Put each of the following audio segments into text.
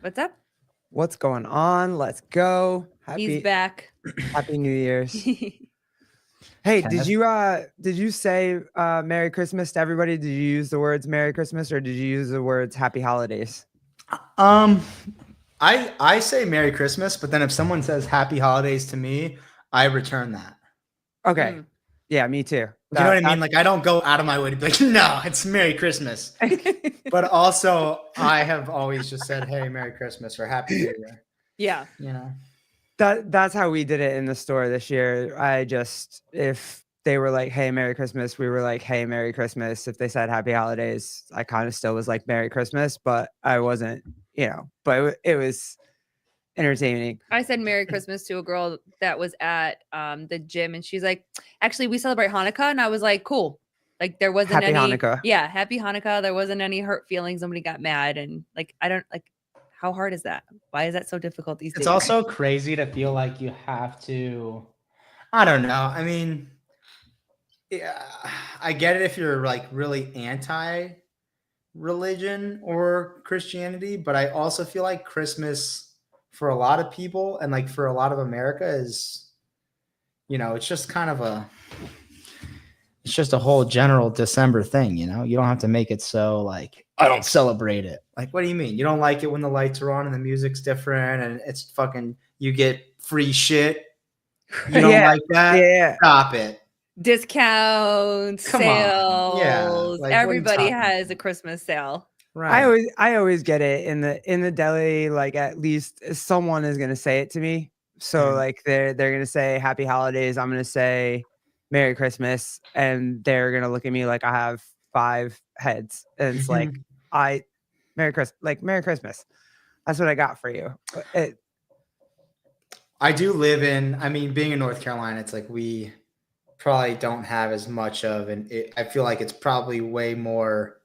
What's up? What's going on? Let's go. He's back. Happy New Year's. Hey, did you say Merry Christmas to everybody? Did you use the words Merry Christmas or did you use the words Happy Holidays? I say Merry Christmas, but then if someone says Happy Holidays to me, I return that. Okay. Yeah, me too. You know what I mean? Like I don't go out of my way to be like, no, it's Merry Christmas. But also I have always just said, hey, Merry Christmas or Happy New Year. Yeah. You know. That's how we did it in the store this year. If they were like, hey, Merry Christmas, we were like, hey, Merry Christmas. If they said Happy Holidays, I kind of still was like Merry Christmas, but I wasn't, but it was entertaining. I said Merry Christmas to a girl that was at the gym, and she's like, actually, we celebrate Hanukkah. And I was like, cool. Like there wasn't Happy any Hanukkah. Yeah, Happy Hanukkah. There wasn't any hurt feelings. Nobody got mad. And like I don't like, how hard is that? Why is that so difficult these days? It's also crazy to feel like you have to, I don't know. I mean, yeah, I get it if you're like really anti-religion or Christianity, but I also feel like Christmas for a lot of people and like for a lot of America is, it's just kind of it's just a whole general December thing, you don't have to make it so like, I don't celebrate it. Like, what do you mean? You don't like it when the lights are on and the music's different and it's fucking, you get free shit. You don't like that? Yeah. Stop it. Discounts, sales. Yeah. Like, everybody has a Christmas sale. Right. I always get it in the deli, like at least someone is gonna say it to me. So like they're gonna say Happy Holidays, I'm gonna say Merry Christmas, and they're gonna look at me like I have 5 heads. And it's like Merry Christmas. That's what I got for you. I do live being in North Carolina, it's like we probably don't have as much of I feel like it's probably way more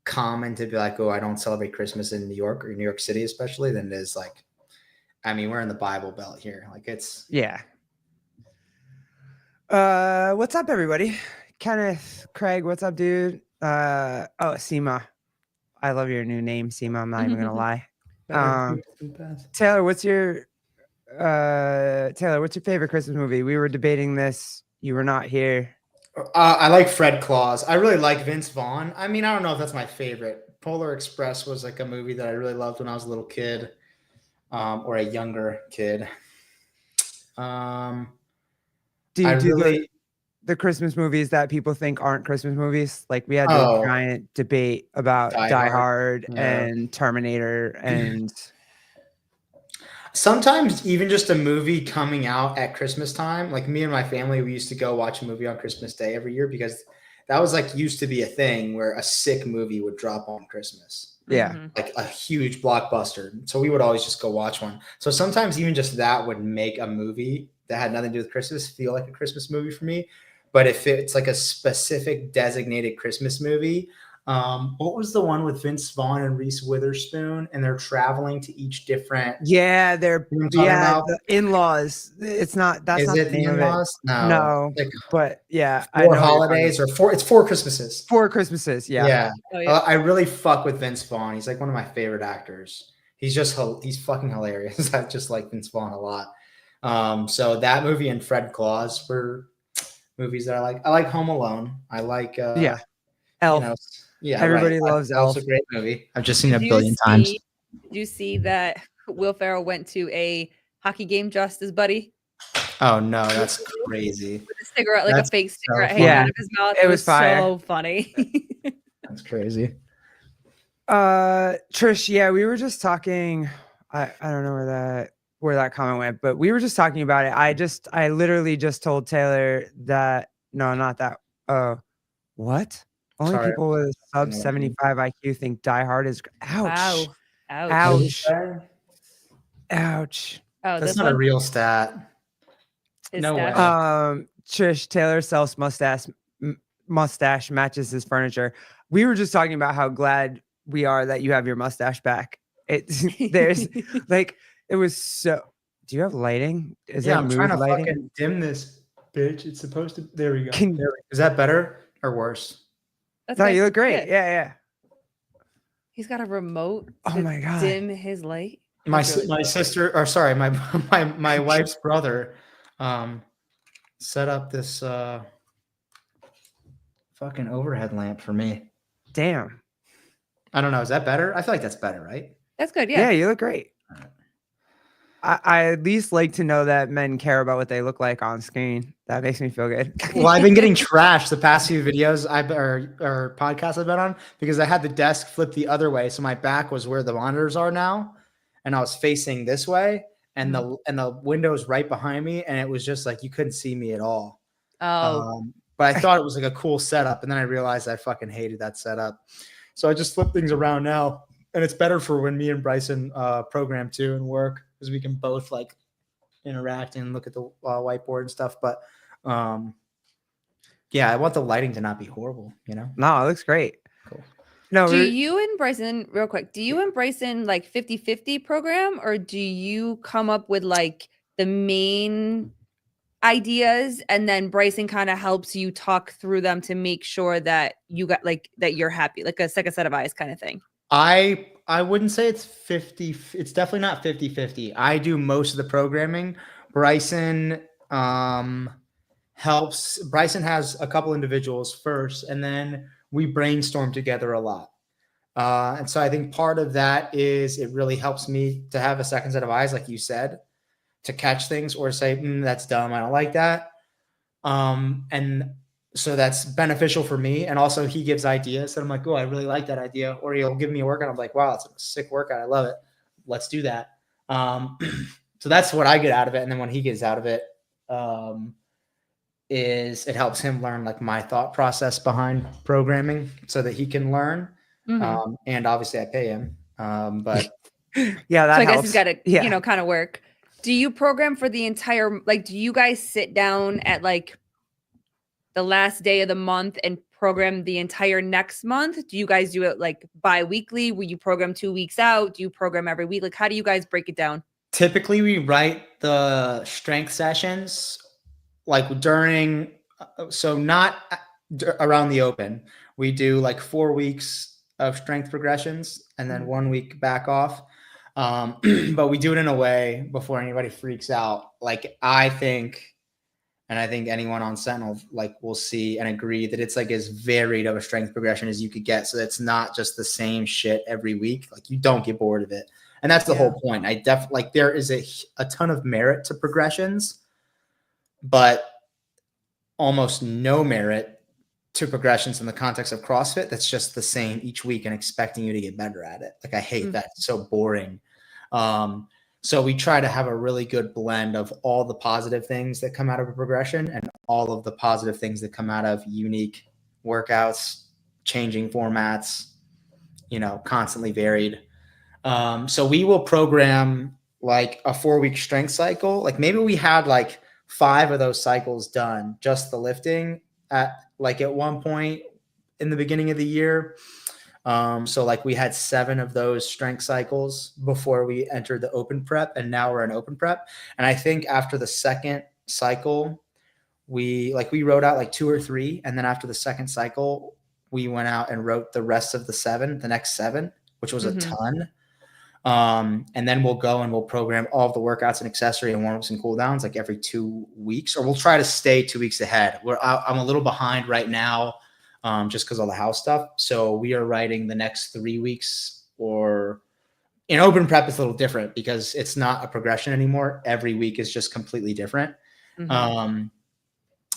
common to be like, oh, I don't celebrate Christmas in New York or New York City especially than it is like, we're in the Bible Belt here. Like it's what's up everybody? Kenneth, Craig, what's up, dude? Seema. I love your new name, Seema. I'm not even gonna lie. Taylor, what's your favorite Christmas movie? We were debating this. You were not here. I like Fred Claus. I really like Vince Vaughn. I don't know if that's my favorite. Polar Express was like a movie that I really loved when I was a little kid, or a younger kid. Do you do the Christmas movies that people think aren't Christmas movies? Like we had a giant debate about Die Hard and Terminator and sometimes even just a movie coming out at Christmas time. Like me and my family, we used to go watch a movie on Christmas Day every year because that was like used to be a thing where a sick movie would drop on Christmas. Yeah. Like a huge blockbuster. So we would always just go watch one. So sometimes even just that would make a movie that had nothing to do with Christmas feel like a Christmas movie for me. But if it's like a specific designated Christmas movie, what was the one with Vince Vaughn and Reese Witherspoon, and they're traveling to each different? Yeah, the in-laws. It's not. That's Is not it the name in-laws? of it. No, like, but yeah, 4 holidays or 4. It's 4 Christmases. 4 Christmases. Yeah. Yeah. Oh, yeah. I really fuck with Vince Vaughn. He's like one of my favorite actors. He's fucking hilarious. I just like Vince Vaughn a lot. So that movie and Fred Claus were movies that I like. I like Home Alone. I like Elf. Everybody loves Elf. Elf's a great movie. I've just seen it a billion times. Did you see that Will Ferrell went to a hockey game dressed as Buddy? Oh no, that's crazy. With a cigarette, like a fake cigarette hanging out of his mouth. It was so funny. That's crazy. Trish, yeah, we were just talking. I don't know where that comment went, but we were just talking about it. I literally just told Taylor that not that. What? Only people with sub 75 IQ think Die Hard is. Ouch! Wow. Ouch! Ouch! Oh, that's not a real stat. No way. Trish, Taylor sells mustache matches his furniture. We were just talking about how glad we are that you have your mustache back. There's like it was so. Do you have lighting? I'm trying to fucking dim this, bitch. It's supposed to. There we go. Is that better or worse? No, you look great. Yeah. He's got a remote Oh to my God. dim his light. My That's really my cool. sister, or sorry, my wife's brother, set up this fucking overhead lamp for me. Damn. I don't know. Is that better? I feel like that's better, right? That's good. Yeah, Yeah. you look great. I at least like to know that men care about what they look like on screen. That makes me feel good. Well, I've been getting trashed the past few videos or podcasts I've been on because I had the desk flipped the other way, so my back was where the monitors are now, and I was facing this way, and the windows right behind me, and it was just like you couldn't see me at all. Oh, But I thought it was like a cool setup, and then I realized I fucking hated that setup, so I just flip things around now, and it's better for when me and Bryson program too and work because we can both like interact and look at the whiteboard and stuff, but. Yeah, I want the lighting to not be horrible, you know? No, it looks great. Cool. No, do you and Bryson, real quick, do you and Bryson like 50-50 program, or do you come up with like the main ideas and then Bryson kind of helps you talk through them to make sure that you got like that you're happy, like a second set of eyes kind of thing? I wouldn't say it's 50. It's definitely not 50-50. I do most of the programming. Bryson helps. Bryson has a couple individuals first, and then we brainstorm together a lot. And so I think part of that is it really helps me to have a second set of eyes, like you said, to catch things or say, that's dumb. I don't like that. And so that's beneficial for me. And also he gives ideas that I'm like, oh, I really like that idea. Or he'll give me a workout. I'm like, wow, it's a sick workout. I love it. Let's do that. So that's what I get out of it. And then when he gets out of it, is it helps him learn like my thought process behind programming so that he can learn. And obviously I pay him. But yeah, that so I helps. guess he's got to, kind of work. Do you program for the entire, like, do you guys sit down at like the last day of the month and program the entire next month? Do you guys do it like bi-weekly? Will you program 2 weeks out? Do you program every week? Like, how do you guys break it down? Typically we write the strength sessions like during, so not around the open. We do like 4 weeks of strength progressions and then 1 week back off. But we do it in a way before anybody freaks out. Like I think anyone on Sentinel like will see and agree that it's like as varied of a strength progression as you could get. So it's not just the same shit every week. Like you don't get bored of it. And that's the whole point. I definitely like there is a ton of merit to progressions, but almost no merit to progressions in the context of CrossFit. That's just the same each week and expecting you to get better at it. Like I hate that. It's so boring. So we try to have a really good blend of all the positive things that come out of a progression and all of the positive things that come out of unique workouts, changing formats, constantly varied. So we will program like a 4-week strength cycle. Like maybe we had like 5 of those cycles done, just the lifting at one point in the beginning of the year. So like we had 7 of those strength cycles before we entered the open prep, and now we're in open prep. And I think after the second cycle, we wrote out like 2 or 3. And then after the second cycle, we went out and wrote the rest of the next 7, which was a ton. And then we'll go and we'll program all of the workouts and accessory and warm-ups and cool downs like every 2 weeks, or we'll try to stay 2 weeks ahead. I'm a little behind right now, just because of the house stuff. So we are writing the next 3 weeks, or in open prep, it's a little different because it's not a progression anymore. Every week is just completely different.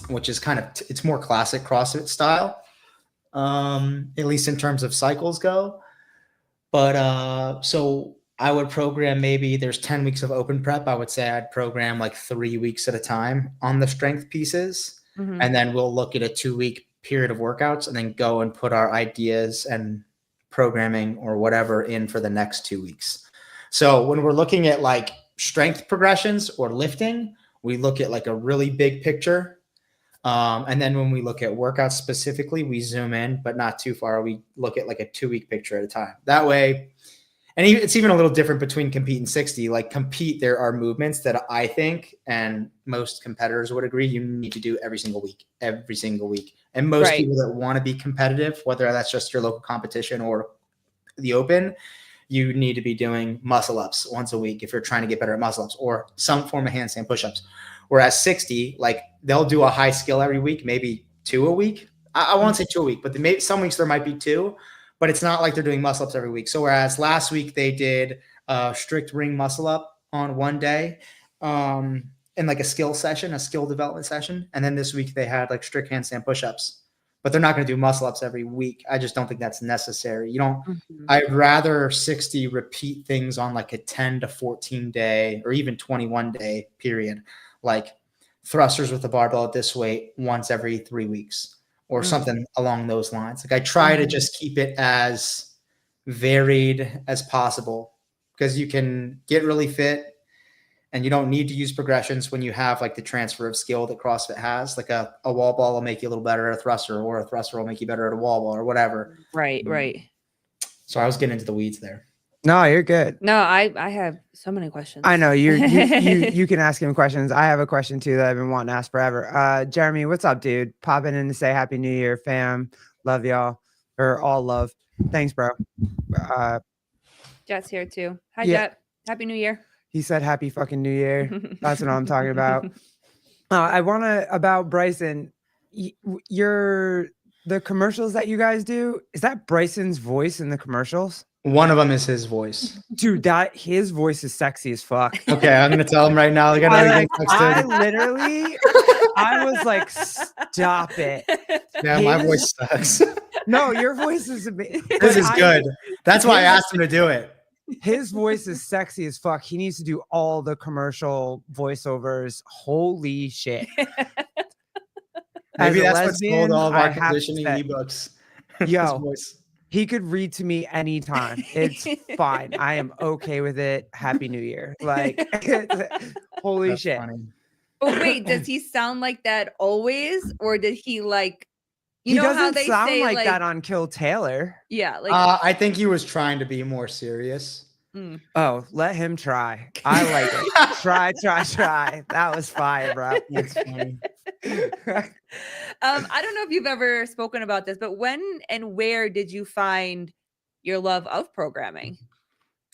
Which is kind of, it's more classic CrossFit style, at least in terms of cycles go. But so I would program, maybe there's 10 weeks of open prep. I would say I'd program like 3 weeks at a time on the strength pieces. And then we'll look at a 2-week period of workouts and then go and put our ideas and programming or whatever in for the next 2 weeks. So when we're looking at like strength progressions or lifting, we look at like a really big picture. And then when we look at workouts specifically, we zoom in, but not too far. We look at like a 2-week picture at a time. That way, and it's even a little different between compete and 60. Like compete, there are movements that I think, and most competitors would agree, you need to do every single week. And most people that want to be competitive, whether that's just your local competition or the open, you need to be doing muscle ups once a week if you're trying to get better at muscle ups or some form of handstand push-ups. Whereas 60, like they'll do a high skill every week, maybe 2 a week. I won't say 2 a week, but maybe some weeks there might be 2, but it's not like they're doing muscle ups every week. So whereas last week they did a strict ring muscle up on one day, in like a skill session, a skill development session. And then this week they had like strict handstand push-ups, but they're not going to do muscle ups every week. I just don't think that's necessary. I'd rather 60 repeat things on like a 10 to 14 day or even 21 day period, like thrusters with the barbell at this weight once every 3 weeks or something along those lines. Like I try to just keep it as varied as possible because you can get really fit and you don't need to use progressions when you have like the transfer of skill that CrossFit has. Like a wall ball will make you a little better at a thruster, or a thruster will make you better at a wall ball or whatever. Right. So I was getting into the weeds there. No, you're good. No, I have so many questions. I know you can ask him questions. I have a question too that I've been wanting to ask forever. Jeremy, what's up, dude? Popping in to say Happy New Year, fam. Love y'all, or all love. Thanks, bro. Jet's here too. Hi, Yeah. Jet. Happy New Year. He said Happy fucking New Year. That's what I'm talking about. I want to about Bryson. The commercials that you guys do, is that Bryson's voice in the commercials? One of them is his voice. Dude, his voice is sexy as fuck. Okay, I'm gonna tell him right now. I was like, stop it. Yeah, my voice sucks. No, your voice is amazing. This is good. That's why I asked him to do it. His voice is sexy as fuck. He needs to do all the commercial voiceovers. Holy shit. Maybe that's what lesbian, sold all of our I have to conditioning say- ebooks. Yo, he could read to me anytime. It's fine. I am okay with it. Happy New Year. Like, holy That's shit. funny. Oh wait, does he sound like that always, or did he like? He know how doesn't they sound say, like that on Kill Taylor. Yeah, like I think he was trying to be more serious. Oh, let him try. I like it. Try. That was fire, bro. That's funny. I don't know if you've ever spoken about this, but when and where did you find your love of programming?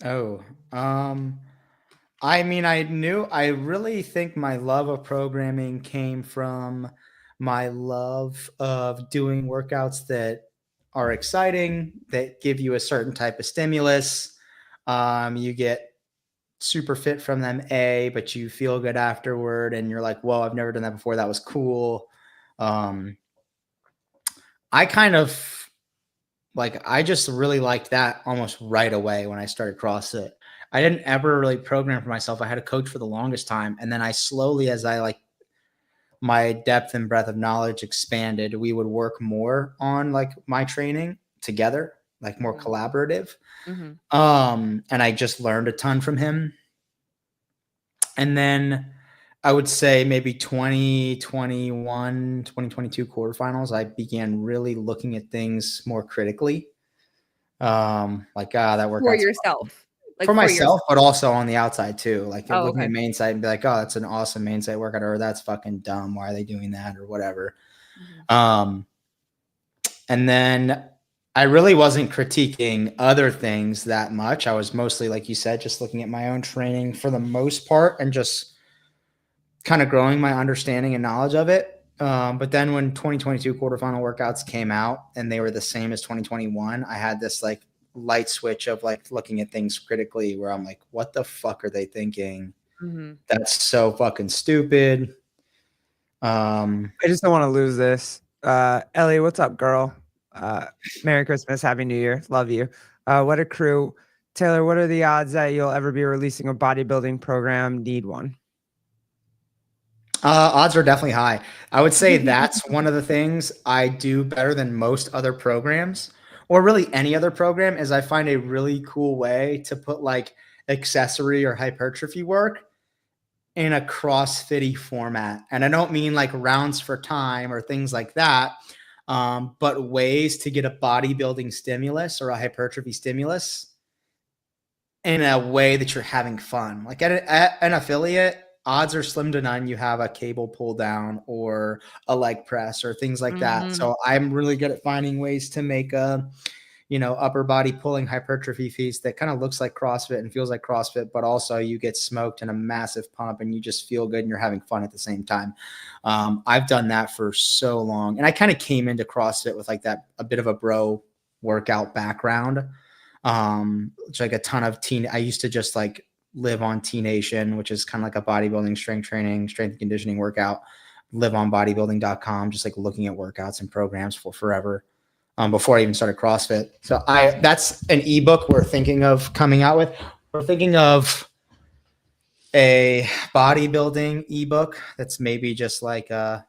Oh, I mean, I really think my love of programming came from my love of doing workouts that are exciting, that give you a certain type of stimulus. You get super fit from them, but you feel good afterward and you're like, whoa, I've never done that before. That was cool. I kind of I just really liked that almost right away when I started CrossFit. I didn't ever really program for myself. I had a coach for the longest time. And then I slowly, as I my depth and breadth of knowledge expanded, we would work more on my training together, more collaborative. And I just learned a ton from him. And then I would say maybe 2021, 2022 quarterfinals, I began really looking at things more critically. That workout For yourself. For myself, but also on the outside too. Looking okay. at main site and be like, oh, that's an awesome main site workout, or that's fucking dumb. Why are they doing that, or whatever? And then I really wasn't critiquing other things that much. I was mostly, like you said, just looking at my own training for the most part and just kind of growing my understanding and knowledge of it. But then when 2022 quarterfinal workouts came out and they were the same as 2021, I had this light switch of looking at things critically where I'm like, what the fuck are they thinking? That's so fucking stupid. I just don't want to lose this. Ellie, what's up, girl? Merry Christmas, Happy New Year. Love you. What a crew. Taylor, what are the odds that you'll ever be releasing a bodybuilding program? Need one. Odds are definitely high. I would say that's one of the things I do better than most other programs, or really any other program, is I find a really cool way to put accessory or hypertrophy work in a CrossFit-y format. And I don't mean rounds for time or things like that, but ways to get a bodybuilding stimulus or a hypertrophy stimulus in a way that you're having fun. At an affiliate, odds are slim to none you have a cable pull down or a leg press or things like that. So I'm really good at finding ways to make a upper body pulling hypertrophy feats that kind of looks like CrossFit and feels like CrossFit, but also you get smoked in a massive pump and you just feel good and you're having fun at the same time. I've done that for so long. And I kind of came into CrossFit with like a bit of a bro workout background. It's like a ton of I used to just like live on T Nation, which is kind of like a bodybuilding, strength training, strength and conditioning workout, live on bodybuilding.com, just like looking at workouts and programs for forever. Before I even started CrossFit. So that's an ebook we're thinking of coming out with. We're thinking of a bodybuilding ebook that's maybe just like I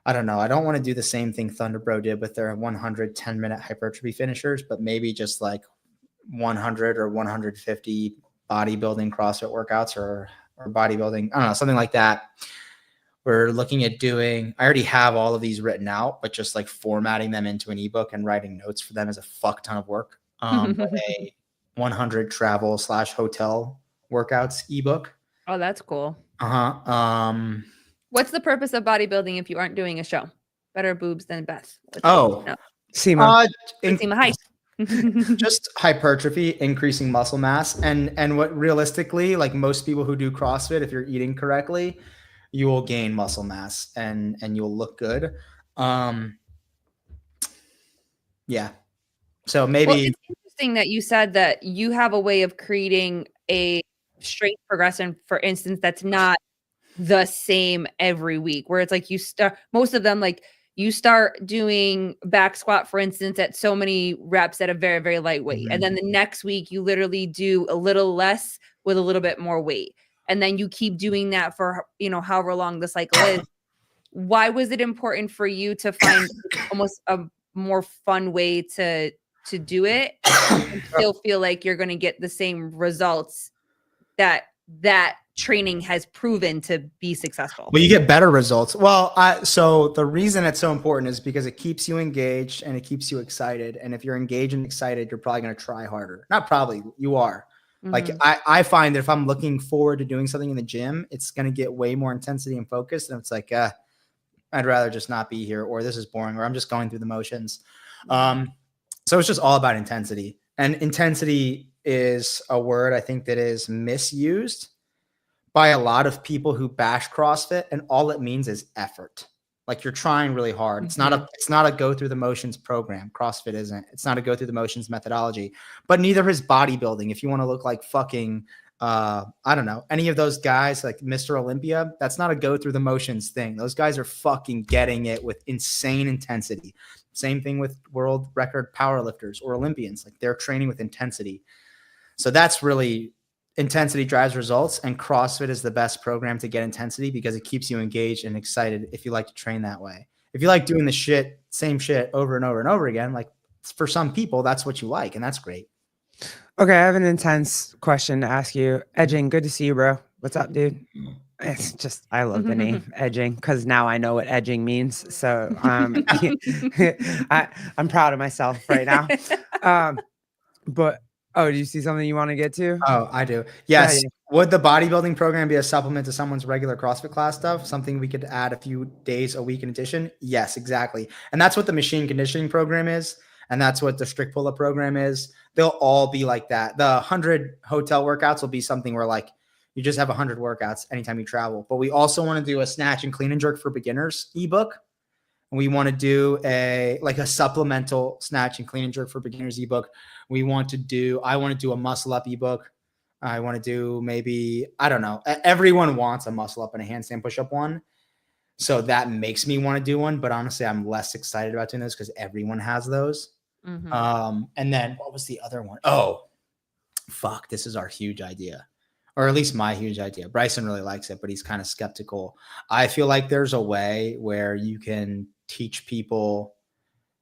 don't know. I don't want to do the same thing Thunderbro did with their 110-minute hypertrophy finishers, but maybe just like 100 or 150 bodybuilding CrossFit workouts or bodybuilding, I don't know, something like that. We're looking at I already have all of these written out, but just like formatting them into an ebook and writing notes for them is a fuck ton of work. But a 100 travel/hotel workouts ebook. Oh, that's cool. Uh-huh. What's the purpose of bodybuilding if you aren't doing a show? Better boobs than Beth. SEMA. SEMA height. Just hypertrophy, increasing muscle mass. And what realistically, like most people who do CrossFit, if you're eating correctly, you will gain muscle mass and you'll look good. Yeah. So maybe. Well, it's interesting that you said that you have a way of creating a strength progression, for instance, that's not the same every week, where it's like most of them, like you start doing back squat, for instance, at so many reps at a very, very light weight. Mm-hmm. And then the next week you literally do a little less with a little bit more weight. And then you keep doing that for, however long the cycle is. Why was it important for you to find almost a more fun way to do it and still feel like you're going to get the same results that training has proven to be successful? Well, you get better results. Well, so the reason it's so important is because it keeps you engaged and it keeps you excited. And if you're engaged and excited, you're probably going to try harder. Not probably, you are. Mm-hmm. Like I find that if I'm looking forward to doing something in the gym, it's going to get way more intensity and focus. And it's like, I'd rather just not be here, or this is boring, or I'm just going through the motions. So it's just all about intensity. And intensity is a word I think that is misused by a lot of people who bash CrossFit, and all it means is effort. Like you're trying really hard. It's not a go through the motions program. CrossFit isn't. It's not a go through the motions methodology, but neither is bodybuilding. If you want to look like fucking, I don't know, any of those guys like Mr. Olympia, that's not a go through the motions thing. Those guys are fucking getting it with insane intensity. Same thing with world record powerlifters or Olympians. Like they're training with intensity. So that's really, intensity drives results, and CrossFit is the best program to get intensity because it keeps you engaged and excited if you like to train that way. If you like doing the same shit over and over and over again, like for some people, that's what you like, and that's great. Okay, I have an intense question to ask you. Edging, good to see you, bro. What's up, dude? It's just, I love the name Edging because now I know what edging means. So I'm proud of myself right now. But oh, do you see something you want to get to? Oh, I do. Yes. Yeah. Would the bodybuilding program be a supplement to someone's regular CrossFit class stuff? Something we could add a few days a week in addition? Yes, exactly. And that's what the machine conditioning program is. And that's what the strict pull-up program is. They'll all be like that. The 100 hotel workouts will be something where like you just have 100 workouts anytime you travel. But we also want to do a snatch and clean and jerk for beginners ebook. And we want to do a supplemental snatch and clean and jerk for beginners ebook. I want to do a muscle up ebook. I want to do maybe, I don't know. Everyone wants a muscle up and a handstand push up one. So that makes me want to do one. But honestly, I'm less excited about doing those because everyone has those. Mm-hmm. And then what was the other one? Oh, fuck. This is our huge idea. Or at least my huge idea. Bryson really likes it, but he's kind of skeptical. I feel like there's a way where you can teach people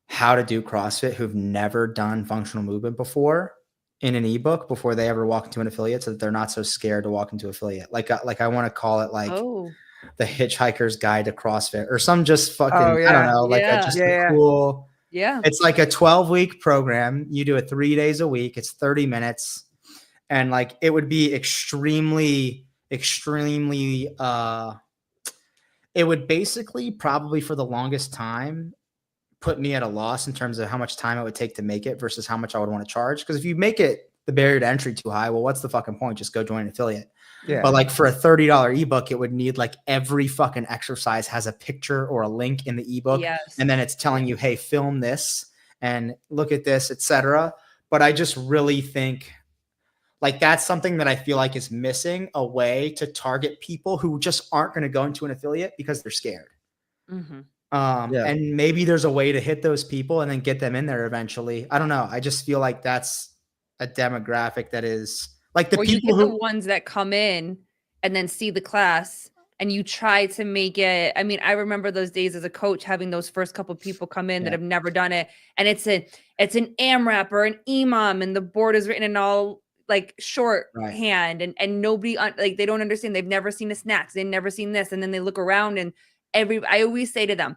how to do CrossFit who've never done functional movement before in an ebook before they ever walk into an affiliate, so that they're not so scared to walk into affiliate. Like I want to call it like the Hitchhiker's Guide to CrossFit or some just fucking, I don't know, like a cool. Yeah. It's like a 12-week program. You do it 3 days a week. It's 30 minutes. And like, it would be extremely, it would basically probably for the longest time put me at a loss in terms of how much time it would take to make it versus how much I would want to charge. Because if you make it the barrier to entry too high, well, what's the fucking point? Just go join an affiliate. Yeah. But like for a $30 ebook, it would need like every fucking exercise has a picture or a link in the ebook. Yes. And then it's telling you, hey, film this and look at this, etc. But I just really think like that's something that I feel like is missing, a way to target people who just aren't going to go into an affiliate because they're scared. Mm-hmm. And maybe there's a way to hit those people and then get them in there eventually. I don't know. I just feel like that's a demographic that is like the or people you get who the ones that come in and then see the class and you try to make it. I mean, I remember those days as a coach having those first couple of people come in that have never done it. And it's an AMRAP or an imam and the board is written in all like shorthand and nobody like they don't understand. They've never seen a snatch. They've never seen this. And then they look around and I always say to them,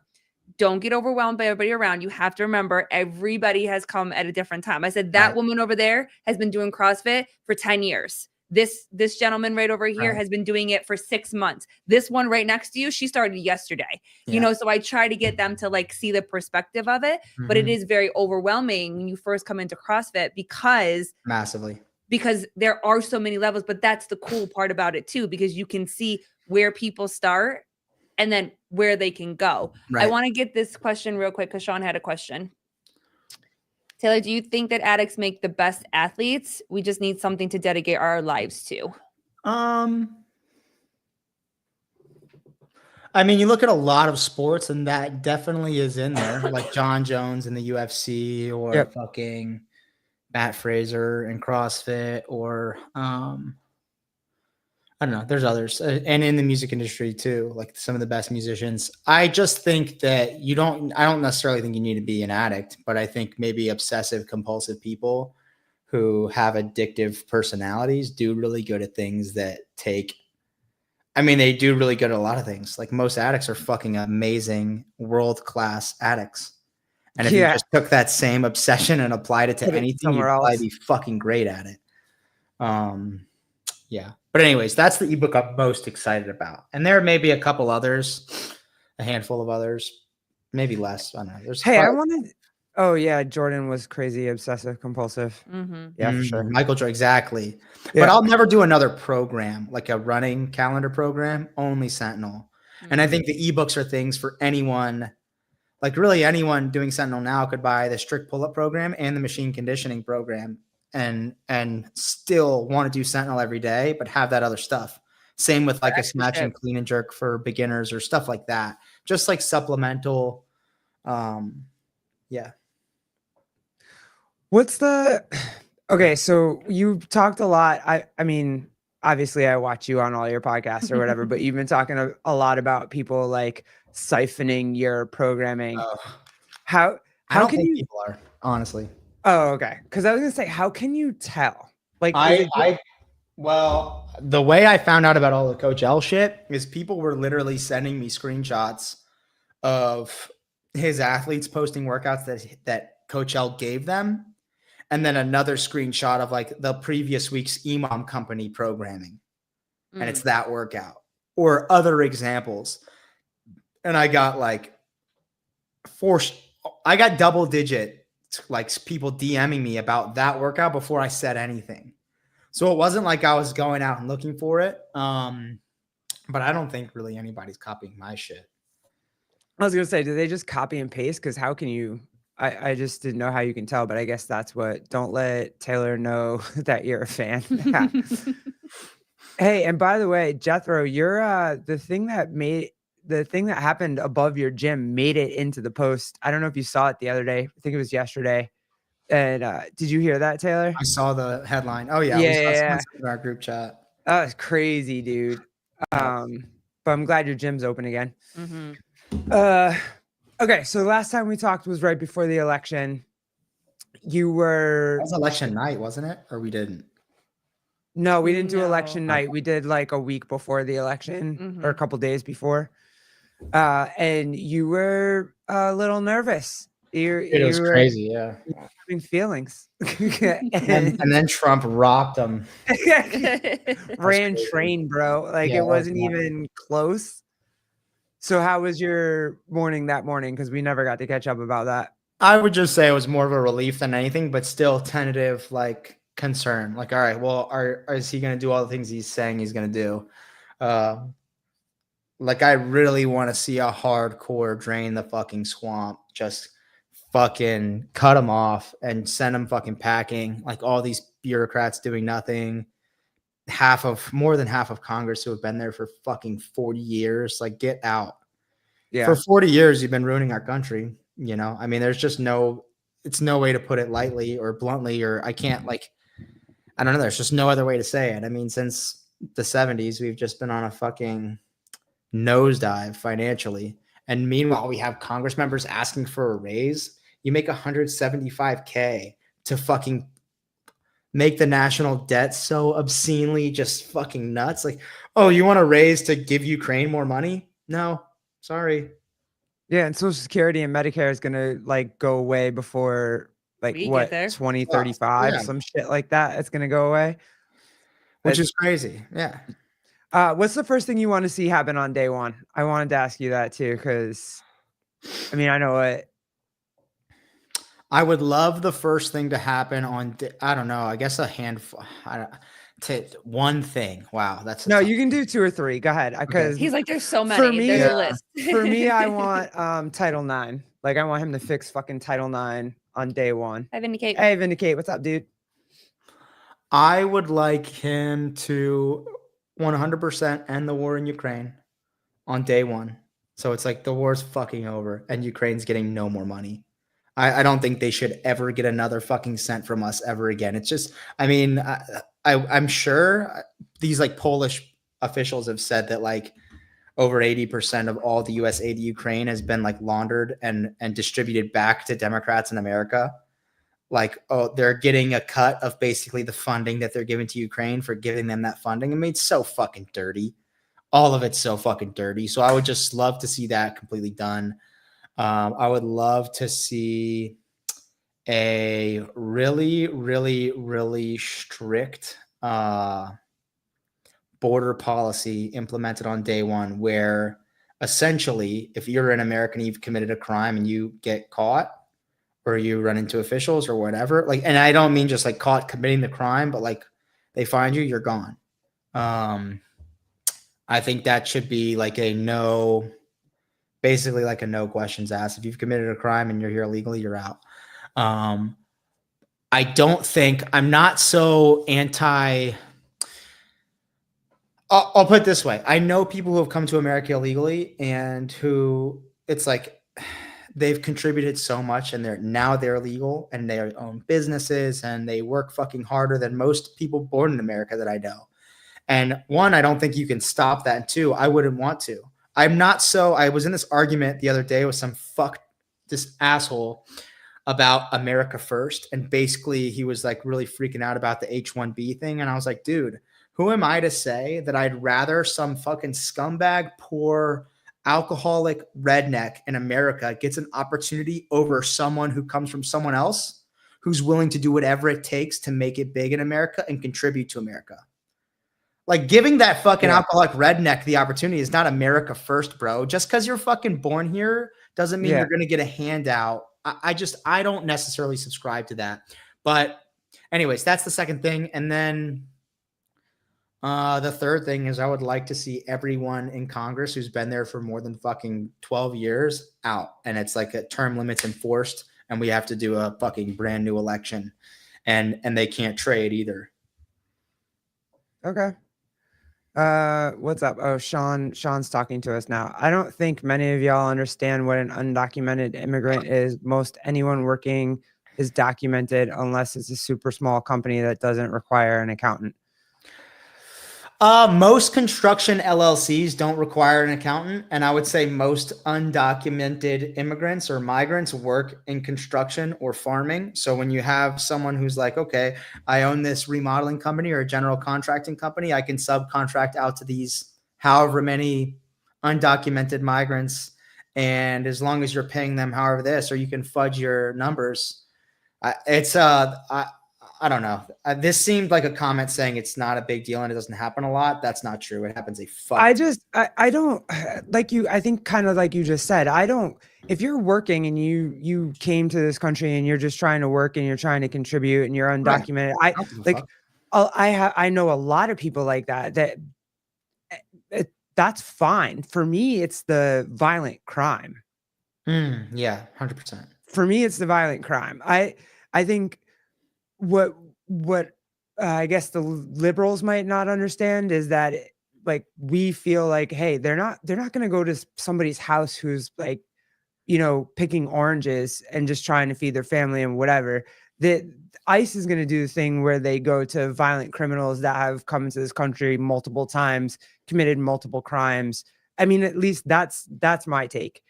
don't get overwhelmed by everybody around. You have to remember everybody has come at a different time. I said that woman over there has been doing CrossFit for 10 years. This gentleman right over here has been doing it for 6 months. This one right next to you, she started yesterday. You know, so I try to get them to like see the perspective of it, but it is very overwhelming when you first come into CrossFit because there are so many levels, but that's the cool part about it too, because you can see where people start and then where they can go. I want to get this question real quick because Sean had a question. Taylor, do you think that addicts make the best athletes? We just need something to dedicate our lives to. I mean, you look at a lot of sports and that definitely is in there, like John Jones in the UFC or fucking Matt Fraser in CrossFit or I don't know. There's others. And in the music industry too, like some of the best musicians. I just think that I don't necessarily think you need to be an addict, but I think maybe obsessive compulsive people who have addictive personalities do really good at things that they do really good at a lot of things. Like most addicts are fucking amazing world-class addicts. And if you just took that same obsession and applied it to anything, you'd probably be fucking great at it. But anyways, that's the ebook I'm most excited about. And there may be a couple others, a handful of others, maybe less. I don't know. Jordan was crazy, obsessive, compulsive. Mm-hmm. Yeah, for sure. Michael Jordan, exactly. Yeah. But I'll never do another program, like a running calendar program, only Sentinel. Mm-hmm. And I think the ebooks are things for anyone, like really anyone doing Sentinel now could buy the strict pull-up program and the machine conditioning program and still want to do Sentinel every day, but have that other stuff. Same with like a snatch and clean and jerk for beginners or stuff like that. Just like supplemental. Okay, so you talked a lot. I mean, obviously I watch you on all your podcasts or whatever, but you've been talking a lot about people like siphoning your programming. How can you people are, honestly. Oh, okay. Because I was gonna say, how can you tell? Like, well, the way I found out about all the Coach L shit is people were literally sending me screenshots of his athletes posting workouts that Coach L gave them, and then another screenshot of like the previous week's Imam Company programming, and it's that workout or other examples. And I got like double digit like people DMing me about that workout before I said anything. So it wasn't like I was going out and looking for it. But I don't think really anybody's copying my shit. I was going to say, do they just copy and paste? Because how can you, I just didn't know how you can tell, but I guess that's don't let Taylor know that you're a fan. Hey, and by the way, Jethro, you're the thing that happened above your gym made it into the post. I don't know if you saw it the other day. I think it was yesterday. And did you hear that, Taylor? I saw the headline. Oh yeah. Yeah. In our group chat. That was crazy, dude. But I'm glad your gym's open again. Mm-hmm. Okay. So the last time we talked was right before the election. It was election night, wasn't it? Or we didn't? No, we didn't do election night. We did like a week before the election or a couple days before. And you were a little nervous. It was crazy, yeah. Having feelings. and then Trump rocked them. Ran train, bro. Like it wasn't even close. So how was your morning that morning? Because we never got to catch up about that. I would just say it was more of a relief than anything, but still tentative, like concern. Like, all right, well, is he going to do all the things he's saying he's going to do? Like, I really want to see a hardcore drain the fucking swamp, just fucking cut him off and send him fucking packing. Like all these bureaucrats doing nothing. More than half of Congress who have been there for fucking 40 years. Like, get out. Yeah. For 40 years, you've been ruining our country. You know, I mean, there's just it's no way to put it lightly or bluntly, or I don't know. There's just no other way to say it. I mean, since the 70s, we've just been on a fucking nosedive financially. And meanwhile, we have Congress members asking for a raise. You make $175K to fucking make the national debt so obscenely just fucking nuts. Like, oh, you want a raise to give Ukraine more money? No, sorry. Yeah, and Social Security and Medicare is gonna like go away before like We get what there. 2035, Yeah. some shit like that. It's gonna go away. Which is crazy. Yeah. What's the first thing you want to see happen on day one? I wanted to ask you that too, because I mean, I know what. I would love the first thing to happen I don't know. I guess a handful. One thing. Wow, that's No, you can do 2 or 3. Go ahead, because He's like, there's so for many. me, There's a list. for me, I want Title IX. Like, I want him to fix fucking Title IX on day one. I vindicate. Hey, Vindicate, what's up, dude? I would like him to 100% end the war in Ukraine on day one. So it's like the war's fucking over and Ukraine's getting no more money. I don't think they should ever get another fucking cent from us ever again. It's just, I mean, I'm sure these like Polish officials have said that like over 80% of all the US aid to Ukraine has been like laundered and distributed back to Democrats in America. Like, oh, they're getting a cut of basically the funding that they're giving to Ukraine for giving them that funding. I mean, it's so fucking dirty. All of it's so fucking dirty. So I would just love to see that completely done. I would love to see a really, really, really strict border policy implemented on day one, where essentially, if you're an American, you've committed a crime and you get caught, or you run into officials or whatever, like, and I don't mean just like caught committing the crime, but like they find you, you're gone. I think that should be like basically like a no questions asked. If you've committed a crime and you're here illegally, you're out. I don't think I'm not so anti. I'll put it this way. I know people who have come to America illegally and who it's like they've contributed so much and they're legal and they own businesses and they work fucking harder than most people born in America that I know. And one, I don't think you can stop that. And two, I wouldn't want to. I was in this argument the other day with this asshole about America First. And basically he was like really freaking out about the H-1B thing. And I was like, dude, who am I to say that I'd rather some fucking scumbag, poor, alcoholic redneck in America gets an opportunity over someone who comes from someone else who's willing to do whatever it takes to make it big in America and contribute to America? Like, giving that fucking alcoholic redneck the opportunity is not America First, bro. Just because you're fucking born here doesn't mean you're going to get a handout. I don't necessarily subscribe to that. But anyways, that's the second thing. And then the third thing is I would like to see everyone in Congress who's been there for more than fucking 12 years out. And it's like a term limits enforced and we have to do a fucking brand new election and they can't trade either. Okay. What's up? Oh, Sean's talking to us now. I don't think many of y'all understand what an undocumented immigrant is. Most anyone working is documented unless it's a super small company that doesn't require an accountant. Most construction LLCs don't require an accountant, and I would say most undocumented immigrants or migrants work in construction or farming. So when you have someone who's like, okay, I own this remodeling company or a general contracting company, I can subcontract out to these however many undocumented migrants, and as long as you're paying them however this, or you can fudge your numbers, I don't know. This seemed like a comment saying it's not a big deal and it doesn't happen a lot. That's not true. It happens a fuck. I don't like you. I think kind of like you just said, if you're working and you came to this country and you're just trying to work and you're trying to contribute and you're undocumented, I know a lot of people like that, that's fine. For me, it's the violent crime. Yeah, 100%. For me, it's the violent crime. I think what I guess the liberals might not understand is that like we feel like, hey, they're not going to go to somebody's house who's like, picking oranges and just trying to feed their family and whatever. The ICE is going to do the thing where they go to violent criminals that have come into this country multiple times, committed multiple crimes. I mean, at least that's my take.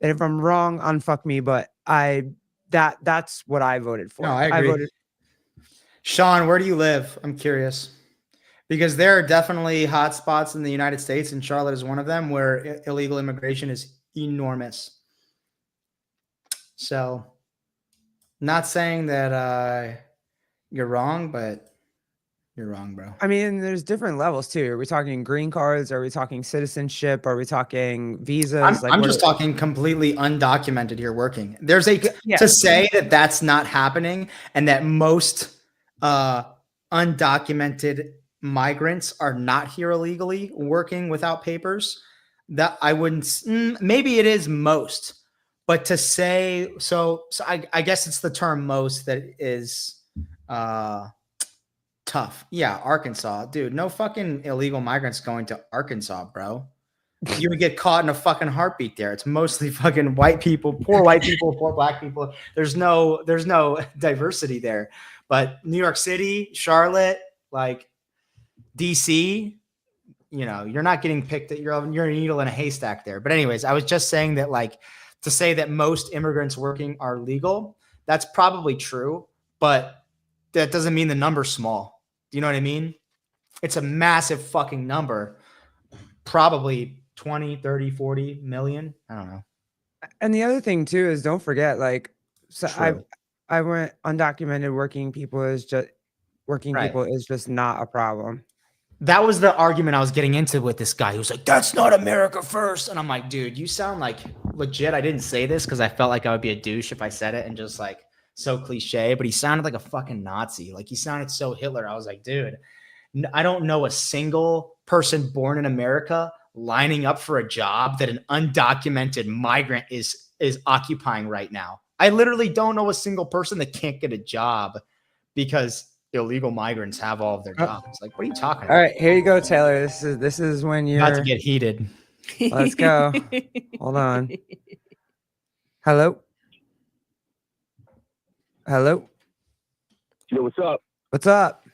And if I'm wrong, unfuck me, but that's what I voted for. No, I agree. Sean, where do you live? I'm curious. Because there are definitely hot spots in the United States, and Charlotte is one of them, where illegal immigration is enormous. So, not saying that you're wrong, but you're wrong, bro. I mean, there's different levels too. Are we talking green cards? Are we talking citizenship? Are we talking visas? I'm just talking completely undocumented here working. There's to say that that's not happening and that most undocumented migrants are not here illegally working without papers. That I wouldn't. Maybe it is most, but to say so I guess it's the term most that is tough. Yeah, Arkansas, dude. No fucking illegal migrants going to Arkansas, bro. You would get caught in a fucking heartbeat there. It's mostly fucking white people, poor white people, poor black people. There's no diversity there. But New York City, Charlotte, like DC, you're not getting picked. You're a needle in a haystack there. But anyways, I was just saying that, like, to say that most immigrants working are legal, that's probably true, but that doesn't mean the number's small. Do you know what I mean? It's a massive fucking number. Probably 20, 30, 40 million. I don't know. And the other thing too is, don't forget, like, so I went undocumented working people is just not a problem. That was the argument I was getting into with this guy. He was like, that's not America first. And I'm like, dude, you sound like legit. I didn't say this because I felt like I would be a douche if I said it and just like so cliche, but he sounded like a fucking Nazi. Like, he sounded so Hitler. I was like, dude, I don't know a single person born in America lining up for a job that an undocumented migrant is occupying right now. I literally don't know a single person that can't get a job because illegal migrants have all of their jobs. Like, what are you talking about? All right, here you go, Taylor. This is when you're about to get heated. Let's go. Hold on. Hello. Yo, what's up? What's up?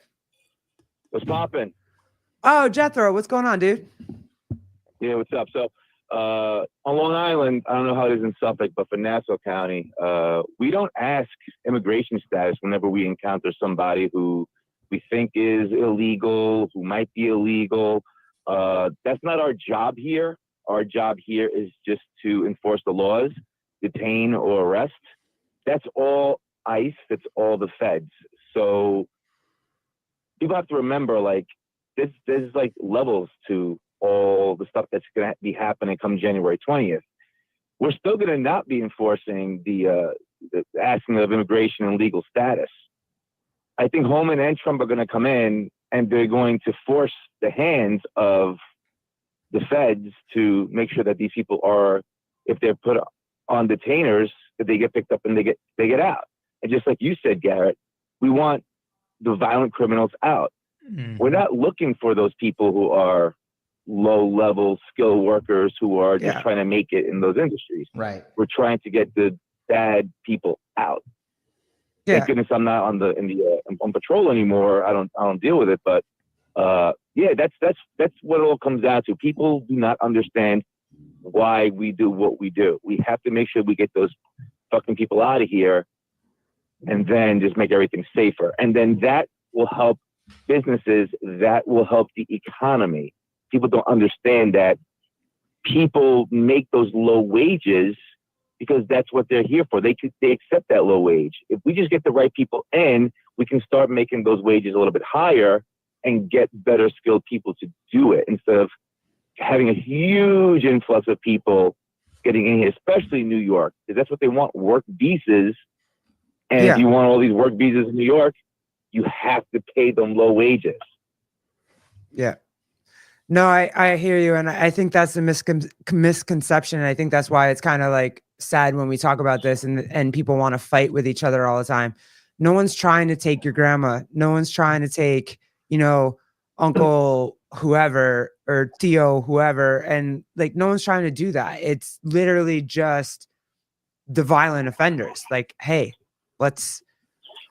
What's poppin'? Oh, Jethro, what's going on, dude? Yeah, what's up? So, on Long Island, I don't know how it is in Suffolk, but for Nassau County, we don't ask immigration status whenever we encounter somebody who we think is illegal, who might be illegal. That's not our job here. Our job here is just to enforce the laws, detain or arrest. That's all ICE. That's all the feds. So people have to remember, like, there's like levels to all the stuff that's going to be happening come January 20th. We're still going to not be enforcing the asking of immigration and legal status. I think Holman and Trump are going to come in and they're going to force the hands of the feds to make sure that these people are, if they're put on detainers, that they get picked up and they get out. And just like you said, Garrett, we want the violent criminals out. Mm-hmm. We're not looking for those people who are low-level skilled workers who are just trying to make it in those industries. Right. We're trying to get the bad people out. Yeah. Thank goodness I'm not on patrol anymore. I don't deal with it. But that's what it all comes down to. People do not understand why we do what we do. We have to make sure we get those fucking people out of here, and then just make everything safer. And then that will help businesses. That will help the economy. People don't understand that people make those low wages because that's what they're here for. They accept that low wage. If we just get the right people in, we can start making those wages a little bit higher and get better skilled people to do it instead of having a huge influx of people getting in here, especially New York, because that's what they want, work visas. And if you want all these work visas in New York, you have to pay them low wages. Yeah. No, I hear you. And I think that's a misconception. And I think that's why it's kind of like sad when we talk about this and people want to fight with each other all the time. No one's trying to take your grandma. No one's trying to take, you know, Uncle whoever or Tio whoever. And like, no one's trying to do that. It's literally just the violent offenders. Like, hey, let's,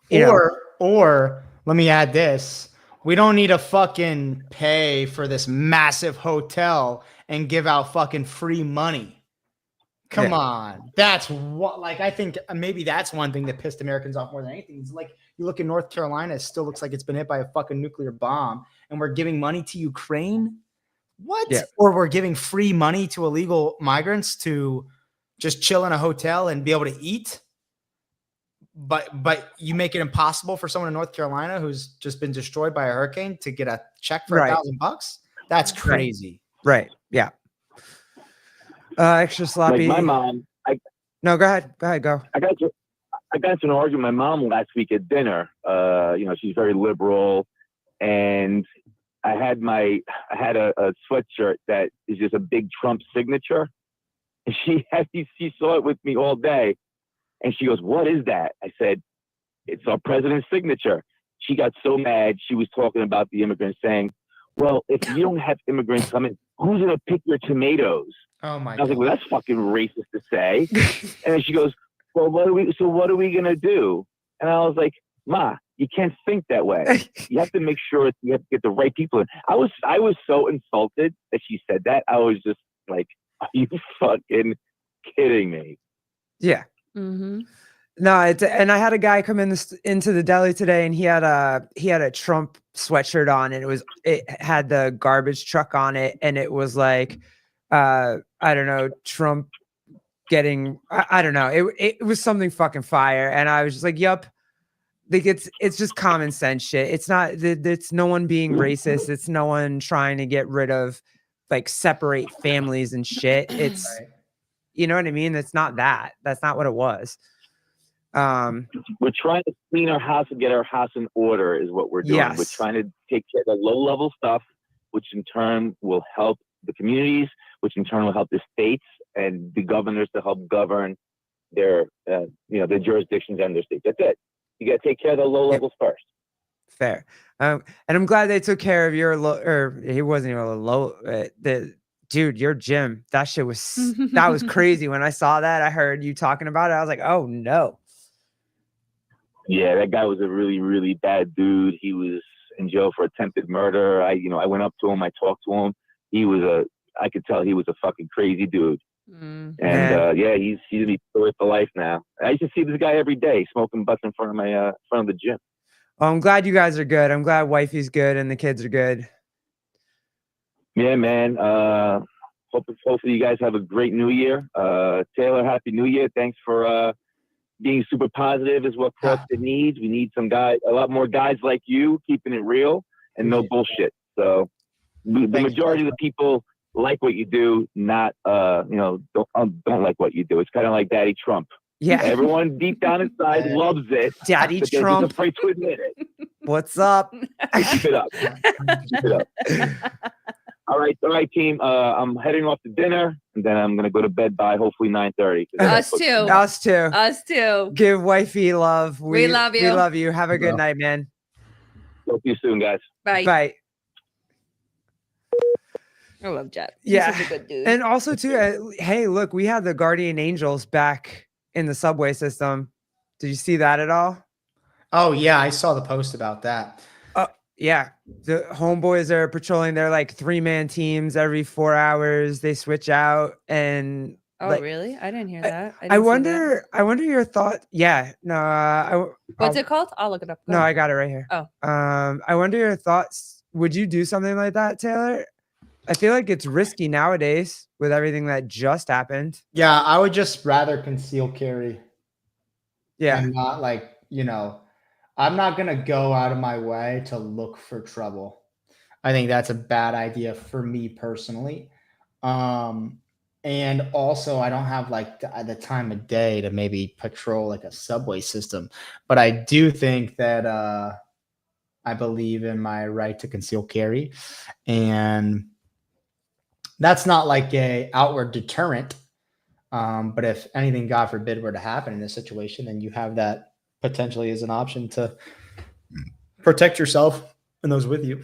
or let me add this. We don't need to fucking pay for this massive hotel and give out fucking free money. Come on. That's what, like, I think maybe that's one thing that pissed Americans off more than anything. It's like, you look in North Carolina, it still looks like it's been hit by a fucking nuclear bomb, and we're giving money to Ukraine. What? Yeah. Or we're giving free money to illegal migrants to just chill in a hotel and be able to eat. But you make it impossible for someone in North Carolina who's just been destroyed by a hurricane to get a check for $1,000. That's crazy. Right. Yeah. Extra sloppy. Like my mom. No, go ahead. Go. I got into an argument with my mom last week at dinner. You know, she's very liberal, and I had a sweatshirt that is just a big Trump signature. And she saw it with me all day. And she goes, "What is that?" I said, "It's our president's signature." She got so mad. She was talking about the immigrants, saying, "Well, if you don't have immigrants coming, who's going to pick your tomatoes?" Oh my God. I was like, "Well, that's fucking racist to say." And then she goes, "Well, what are we going to do?" And I was like, "Ma, you can't think that way. You have to make sure you have to get the right people in." I was so insulted that she said that. I was just like, "Are you fucking kidding me?" Yeah. Mm-hmm. No, and I had a guy come into the deli today, and he had a Trump sweatshirt on, and it had the garbage truck on it, and it was like, I don't know, Trump getting, I don't know, it was something fucking fire, and I was just like, yup, like it's just common sense shit. It's not, it's no one being racist. It's no one trying to get rid of, like, separate families and shit. It's. Right. You know what I mean? That's not that. That's not what it was. We're trying to clean our house and get our house in order is what we're doing. Yes. We're trying to take care of the low-level stuff, which in turn will help the communities, which in turn will help the states and the governors to help govern their, their jurisdictions and their states. That's it. You got to take care of the low levels first. Fair. And I'm glad they took care of your or he wasn't even a low. Dude, your gym, that shit that was crazy. When I saw that, I heard you talking about it. I was like, oh no. Yeah, that guy was a really, really bad dude. He was in jail for attempted murder. I went up to him. I talked to him. I could tell he was a fucking crazy dude. And he's gonna be for life now. I used to see this guy every day smoking butts in front of the gym. Oh, I'm glad you guys are good. I'm glad wifey's good and the kids are good. Yeah, man. Hopefully you guys have a great New Year. Taylor, Happy New Year. Thanks for being super positive is what CrossFit needs. We need a lot more guys like you, keeping it real and no bullshit. So the majority of the people like what you do, not don't like what you do. It's kind of like Daddy Trump. Yeah. Everyone deep down inside loves it. Daddy but Trump. They're just afraid to admit it. What's up? Keep it up. Keep it up. All right, team. I'm heading off to dinner, and then I'm gonna go to bed by hopefully 9:30. Us too. Give wifey love. We love you. We love you. Have a good night, man. Talk to you soon, guys. Bye. I love Jet. He's such a good dude. And also too, hey, look, we had the Guardian Angels back in the subway system. Did you see that at all? Oh yeah, I saw the post about that. Yeah, the homeboys are patrolling. They're like 3-man teams every 4 hours. They switch out and. Really? I didn't hear that. I wonder your thought. Yeah, no. What's it called? I'll look it up. No, I got it right here. Oh. I wonder your thoughts. Would you do something like that, Taylor? I feel like it's risky nowadays with everything that just happened. Yeah, I would just rather conceal carry. Yeah. And not I'm not gonna go out of my way to look for trouble. I think that's a bad idea for me personally. And also I don't have like the time of day to maybe patrol like a subway system. But I do think that I believe in my right to conceal carry, and that's not like a outward deterrent. But if anything, God forbid, were to happen in this situation, then you have that potentially as an option to protect yourself and those with you.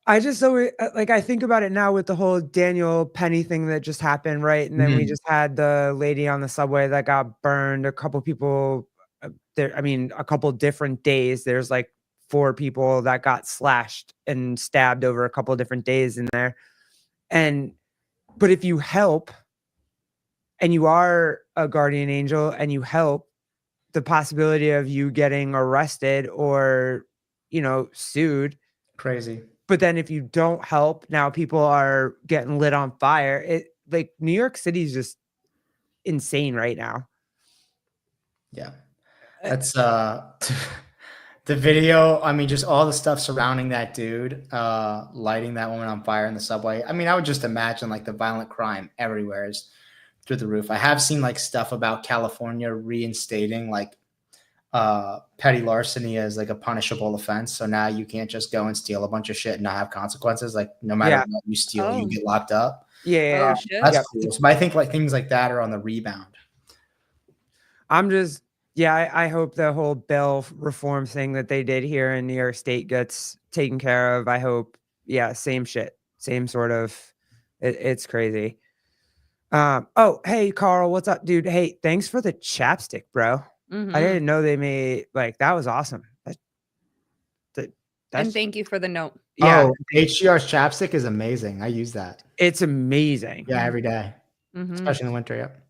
I just always like I think about it now with the whole Daniel Penny thing that just happened, right? And then we just had the lady on the subway that got burned. A couple people there. I mean, a couple different days. There's like 4 people that got slashed and stabbed over a couple different days in there. But if you help, and you are a guardian angel, and you help, the possibility of you getting arrested or, sued. Crazy. But then if you don't help, now people are getting lit on fire. It like New York City is just insane right now. Yeah. That's the video. I mean, just all the stuff surrounding that dude, lighting that woman on fire in the subway. I mean, I would just imagine like the violent crime everywhere is through the roof. I have seen like stuff about California reinstating like petty larceny as like a punishable offense. So now you can't just go and steal a bunch of shit and not have consequences. Like no matter what you steal, you get locked up. Yeah. Shit. That's cool. But I think like things like that are on the rebound. I hope the whole bail reform thing that they did here in New York State gets taken care of. I hope, same shit, same sort of, it's crazy. Oh, hey, Carl, what's up, dude? Hey, thanks for the chapstick, bro. I didn't know they made, like, that was awesome. And thank you for the note. Yeah. HGR's chapstick is amazing. I use that. It's amazing. Yeah, every day, especially in the winter. Yep.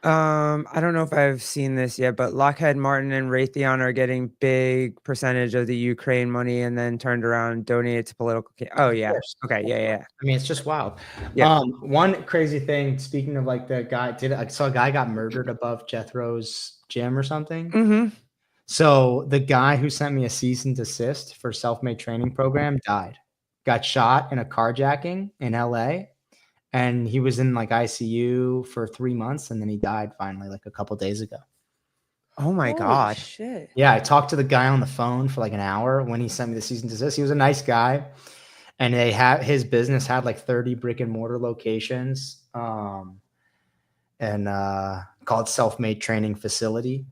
I don't know if I've seen this yet, but Lockheed Martin and Raytheon are getting big percentage of the Ukraine money and then turned around and donated to political. Oh yeah. Okay. Yeah. I mean, it's just wild. Yeah. One crazy thing. Speaking of like the guy, I saw a guy got murdered above Jethro's gym or something. Mm-hmm. So the guy who sent me a cease and desist for self-made training program died. Got shot in a carjacking in LA. And he was in like ICU for 3 months, and then he died finally, like a couple days ago. Oh my God! Shit! Yeah, I talked to the guy on the phone for like an hour when he sent me the cease and desist. He was a nice guy, and his business had like 30 brick and mortar locations, and called Self-Made Training Facility.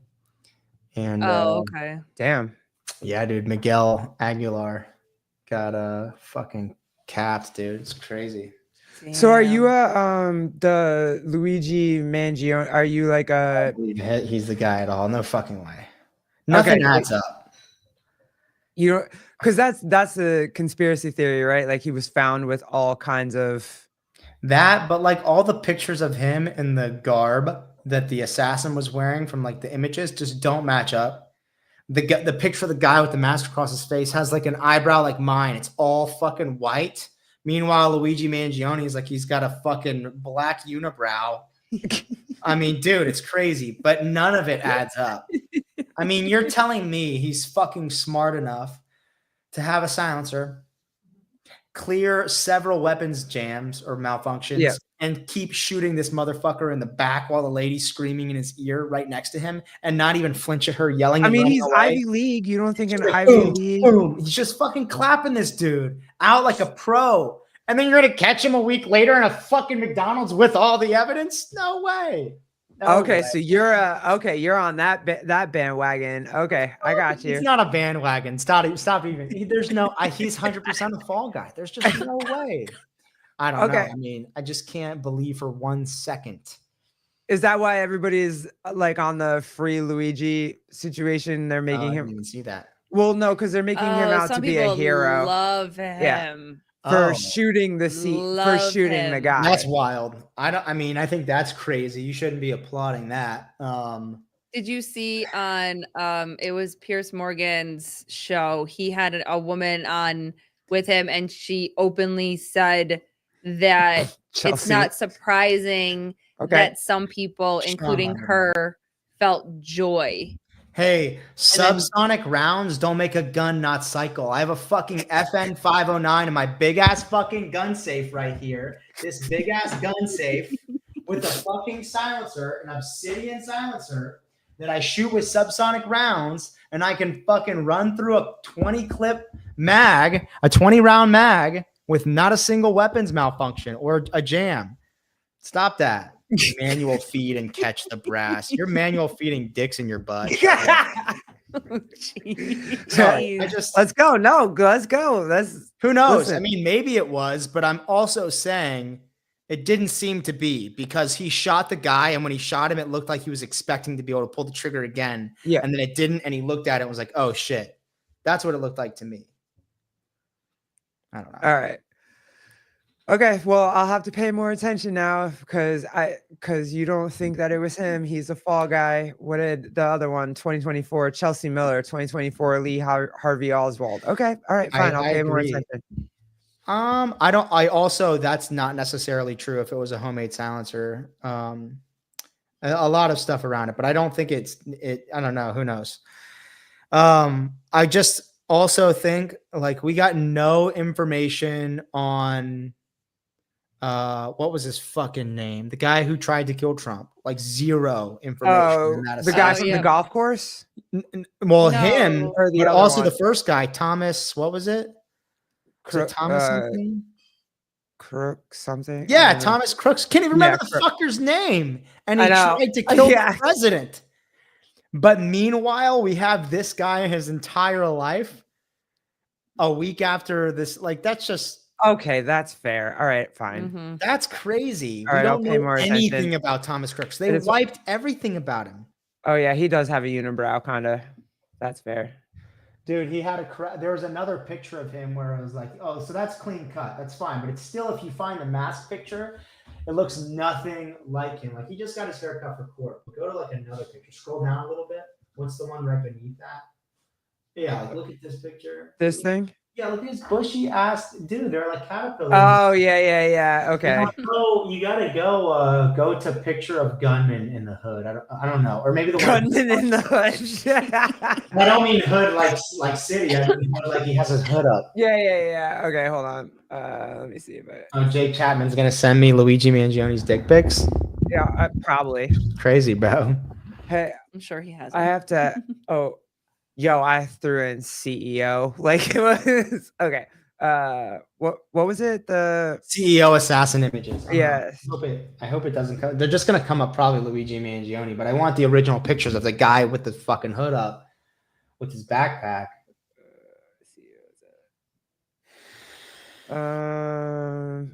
And okay, damn, yeah, dude, Miguel Aguilar got fucking capped, dude. It's crazy. Damn. So are you the Luigi Mangione? Are you like a? He's the guy at all? No fucking way. Nothing adds up. You know, because that's a conspiracy theory, right? Like he was found with all kinds of that, but like all the pictures of him in the garb that the assassin was wearing from like the images just don't match up. The picture of the guy with the mask across his face has like an eyebrow like mine. It's all fucking white. Meanwhile, Luigi Mangione is like he's got a fucking black unibrow. I mean, dude, it's crazy, but none of it adds up. I mean, you're telling me he's fucking smart enough to have a silencer, clear several weapons jams or malfunctions, and keep shooting this motherfucker in the back while the lady's screaming in his ear right next to him and not even flinch at her yelling. I mean, he's away. Ivy League. You don't think an Ivy League? Boom. He's just fucking clapping this dude out like a pro. And then you're going to catch him a week later in a fucking McDonald's with all the evidence? No way. Okay, so you're on that bandwagon. Okay, I got you. He's not a bandwagon. Stop even. There's no. He's 100% a fall guy. There's just no way. I don't know. I mean, I just can't believe for 1 second. Is that why everybody's like on the free Luigi situation? They're making him. I didn't even see that. Well, no, because they're making him out to be a hero. Love him. Yeah. For shooting the the guy. That's wild. I think that's crazy. You shouldn't be applauding that. Did you see on it was Piers Morgan's show? He had a woman on with him, and she openly said that it's not surprising that some people, including her, felt joy Hey, subsonic rounds don't make a gun not cycle. I have a fucking FN 509 in my big ass fucking gun safe right here. This big ass gun safe with a fucking silencer, an obsidian silencer that I shoot with subsonic rounds, and I can fucking run through a 20 clip mag, a 20 round mag with not a single weapons malfunction or a jam. Stop that. Manual feed and catch the brass. You're manual feeding dicks in your butt. Jeez. I just Let's go. No, let's go. who knows? Listen. I mean, maybe it was, but I'm also saying it didn't seem to be because he shot the guy, and when he shot him, it looked like he was expecting to be able to pull the trigger again. Yeah. And then it didn't, and he looked at it and was like, oh shit. That's what it looked like to me. I don't know. All right. Okay, well, I'll have to pay more attention now because you don't think that it was him. He's a fall guy. What did the other one? 2024 Chelsea Miller, 2024 Lee Harvey Oswald. Okay, all right, fine. I'll pay more agree. attention. I also that's not necessarily true if it was a homemade silencer. A lot of stuff around it, but I don't think it. I don't know. Who knows? I just also think like we got no information on what was his fucking name? The guy who tried to kill Trump. Like zero information. Oh, in that the guy Oh, from yeah. the golf course? well, No. him, Or the but other also one? the first guy, Thomas. What was it? Was it Thomas something? Crook something? Yeah, Thomas Crooks. Can't even remember the Crook. fucker's name. And I he know. tried to kill Yeah. the president. But meanwhile, we have this guy his entire life a week after this. Like, that's just, Okay, that's fair. All right, fine. Mhm. that's crazy. All We right, I'll don't pay know more anything attention. about Thomas Crooks. They It is- wiped everything about him. Oh yeah, he does have a unibrow, kind of. That's fair. Dude, he had there was another picture of him where it was like, oh, so that's clean cut. That's fine. But it's still, if you find the mask picture, it looks nothing like him. Like he just got his hair cut for court. Go to like another picture. Scroll down a little bit. What's the one right beneath that? Yeah, like look at this picture. This thing? Yeah, look at his bushy ass. Dude, they're like caterpillars. Oh yeah. Okay. You gotta go to picture of gunman in the hood. I don't know. Or maybe the one Gunman in the hood. I don't mean hood like city. I mean hood like he has his hood up. Yeah. Okay, hold on. Let me see if I. Oh, Jake Chapman's gonna send me Luigi Mangioni's dick pics. Yeah, probably. Crazy, bro. Hey, I'm sure he has. I have to. Oh, yo, I threw in CEO. Like it was okay. What was it? The CEO assassin images. Yes. I hope it doesn't come. They're just gonna come up probably Luigi Mangione, but I want the original pictures of the guy with the fucking hood up with his backpack. Oh,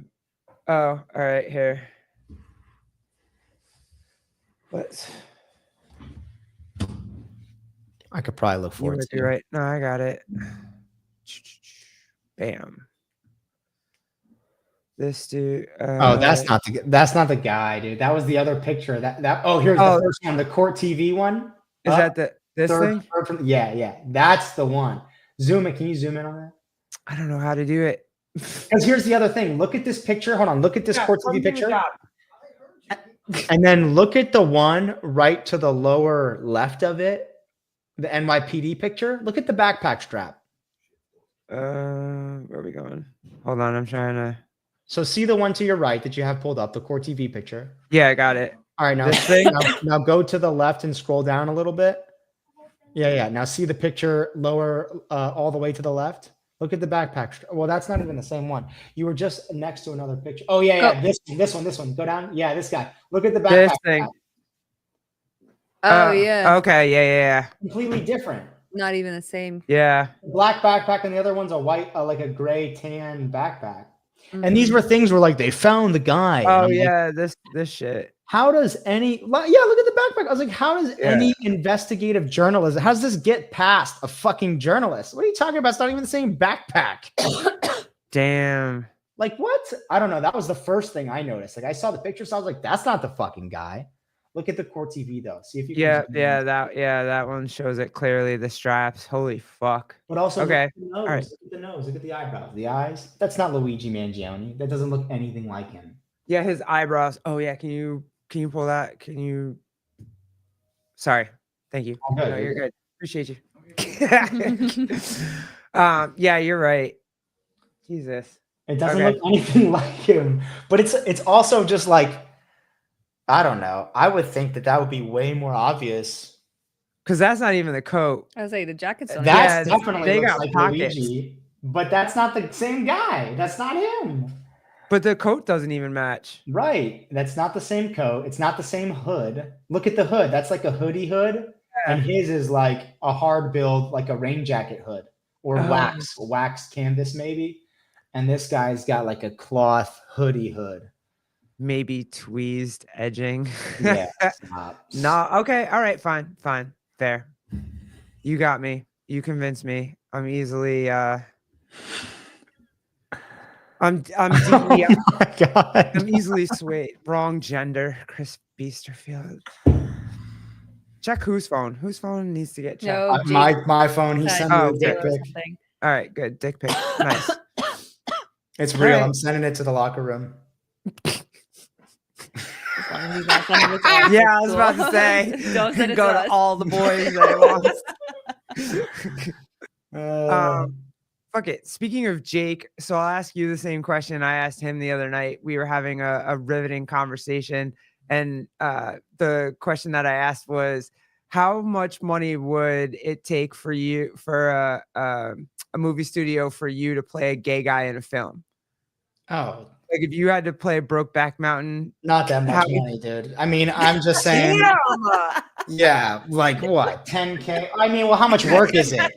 all right, here. What? I could probably look You for it. might be right. No, I got it. Bam. This dude. Oh, that's not the guy, dude. That was the other picture. Here's the first one, the court TV one. Is that this thing? Yeah. That's the one. Zoom it. Can you zoom in on that? I don't know how to do it. Because here's the other thing. Look at this picture. Hold on. Look at this court TV picture. And then look at the one right to the lower left of it, the NYPD picture. Look at the backpack strap. Where are we going? Hold on, I'm trying to. So see the one to your right that you have pulled up, the court TV picture. Yeah, I got it. All right, now, This thing? now go to the left and scroll down a little bit. Yeah. Now see the picture lower, all the way to the left. Look at the backpack. Well, that's not even the same one. You were just next to another picture. Oh yeah. This one. Go down. Yeah, this guy. Look at the backpack. This thing. Oh yeah. Okay. Yeah. Completely different. Not even the same. Yeah. Black backpack, and the other one's a white, like a gray tan backpack. Mhm. And these were things where like they found the guy. Oh I'm yeah. like, This shit. how does any? Yeah, look at the backpack. I was like, how does any investigative journalism? How does this get past a fucking journalist? What are you talking about? It's not even the same backpack. Damn. Like what? I don't know. That was the first thing I noticed. Like I saw the picture, so I was like, that's not the fucking guy. Look at the court TV though. See if you can zoom in. That one shows it clearly. The straps. Holy fuck. But also Okay. look at the nose. All right. Look at the nose. Look at the eyebrows. The eyes. That's not Luigi Mangione. That doesn't look anything like him. Yeah, his eyebrows. Oh yeah. Can you pull that? Can you? Sorry. Thank you. I'm good, No, you're you're good. good. Appreciate you. Yeah, you're right. Jesus. It doesn't Okay. look anything like him, but it's also just like, I don't know. I would think that would be way more obvious. Because that's not even the coat. I was like, the jackets don't. That Yeah, definitely they looks got like pockets. Luigi, but that's not the same guy. That's not him. But the coat doesn't even match. Right. That's not the same coat. It's not the same hood. Look at the hood. That's like a hoodie hood. Yeah. And his is like a hard build, like a rain jacket hood or Oh. wax canvas maybe. And this guy's got like a cloth hoodie hood. Maybe tweezed edging. Yeah. Stop. No. Okay. All right. Fine. Fine. Fair. You got me. You convinced me. I'm easily. I'm deeply. Oh my God. I'm easily swayed. Wrong gender. Chris Beasterfield. Check whose phone? Whose phone needs to get checked? No, My phone. He sent me a okay. dick or pic. something. All right. Good. Dick pic. Nice. It's real. Right. I'm sending it to the locker room. As long as he's not sending it to us, Yeah, it's I was about to cool. say. Don't send it Go to to us. all the boys that it wants. Fuck it. Speaking of Jake, so I'll ask you the same question I asked him the other night. We were having a riveting conversation, and the question that I asked was, how much money would it take for you for a movie studio for you to play a gay guy in a film? Oh, Like if you had to play Brokeback Mountain, not that much how would- money, dude. I mean, I'm just saying. Damn! Yeah, like what? 10K? I mean, well, how much work is it?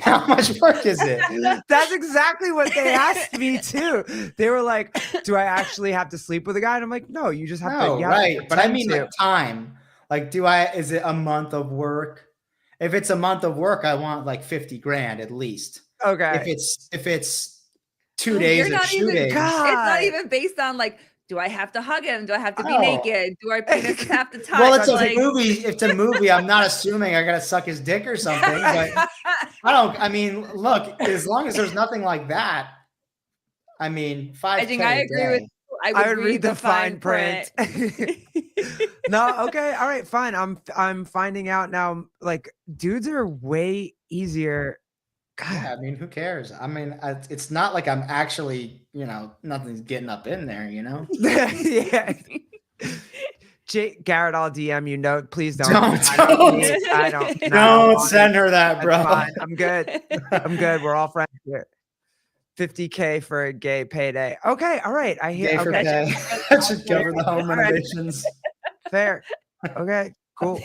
How much work is it? That's exactly what they asked me too. They were like, "Do I actually have to sleep with a guy?" And I'm like, "No, you just have to." No, You have to right. But I pretend mean, to. like time. Like, is it a month of work? If it's a month of work, I want like 50 grand at least. Okay. If it's 2 Well, days you're of not even- shooting. God. It's not even based on like, do I have to hug him? Do I have to be Oh. naked? Do our penises have to touch? Well, it's a like, movie. If it's a movie, I'm not assuming I gotta suck his dick or something. But I mean, look, as long as there's nothing like that, I mean, 5K I think I a agree with day. you. I I would read the fine print. No, okay, all right, fine. I'm finding out now. Like, dudes are way easier. God. Yeah, I mean, who cares? I mean, it's not like I'm actually, nothing's getting up in there, Yeah. Jake Garrett, I'll DM you. No, please don't. Don't. I don't. No, Don't send her that, That's bro. fine. I'm good. I'm good. We're all friends here. 50K for a gay payday. Okay, all right. I hear. Gay for Okay, pay. That should cover the home All right. renovations. fair. Okay, cool.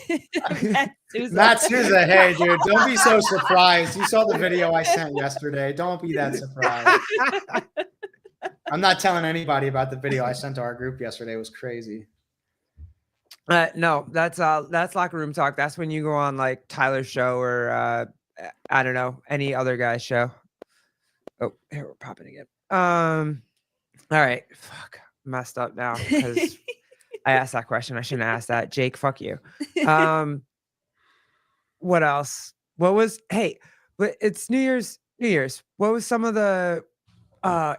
Matt Souza, hey, dude, don't be so surprised. You saw the video I sent yesterday. Don't be that surprised. I'm not telling anybody about the video I sent to our group yesterday. It was crazy. No, that's locker room talk. That's when you go on like Tyler's show or I don't know, any other guy's show. Oh, here we're popping again. All right. Fuck. Messed up now because I asked that question. I shouldn't have asked that. Jake, fuck you. What else? It's New Year's. What was some of the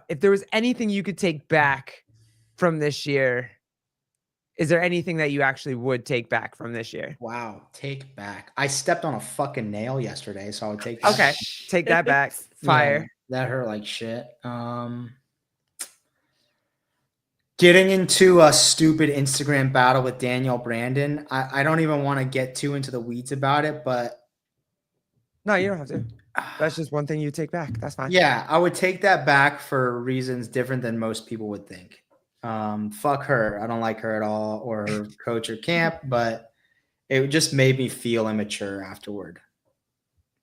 if there was anything you could take back from this year? Is there anything that you actually would take back from this year? Wow, take back. I stepped on a fucking nail yesterday, so I would take that. Okay, take that back. Fire. Yeah, that hurt like shit. Getting into a stupid Instagram battle with Danielle Brandon. I don't even want to get too into the weeds about it, but No, you don't have to. That's just one thing you take back. That's fine. yeah, I would take that back for reasons different than most people would think. Fuck her. I don't like her at all, or her coach or camp, but it just made me feel immature afterward.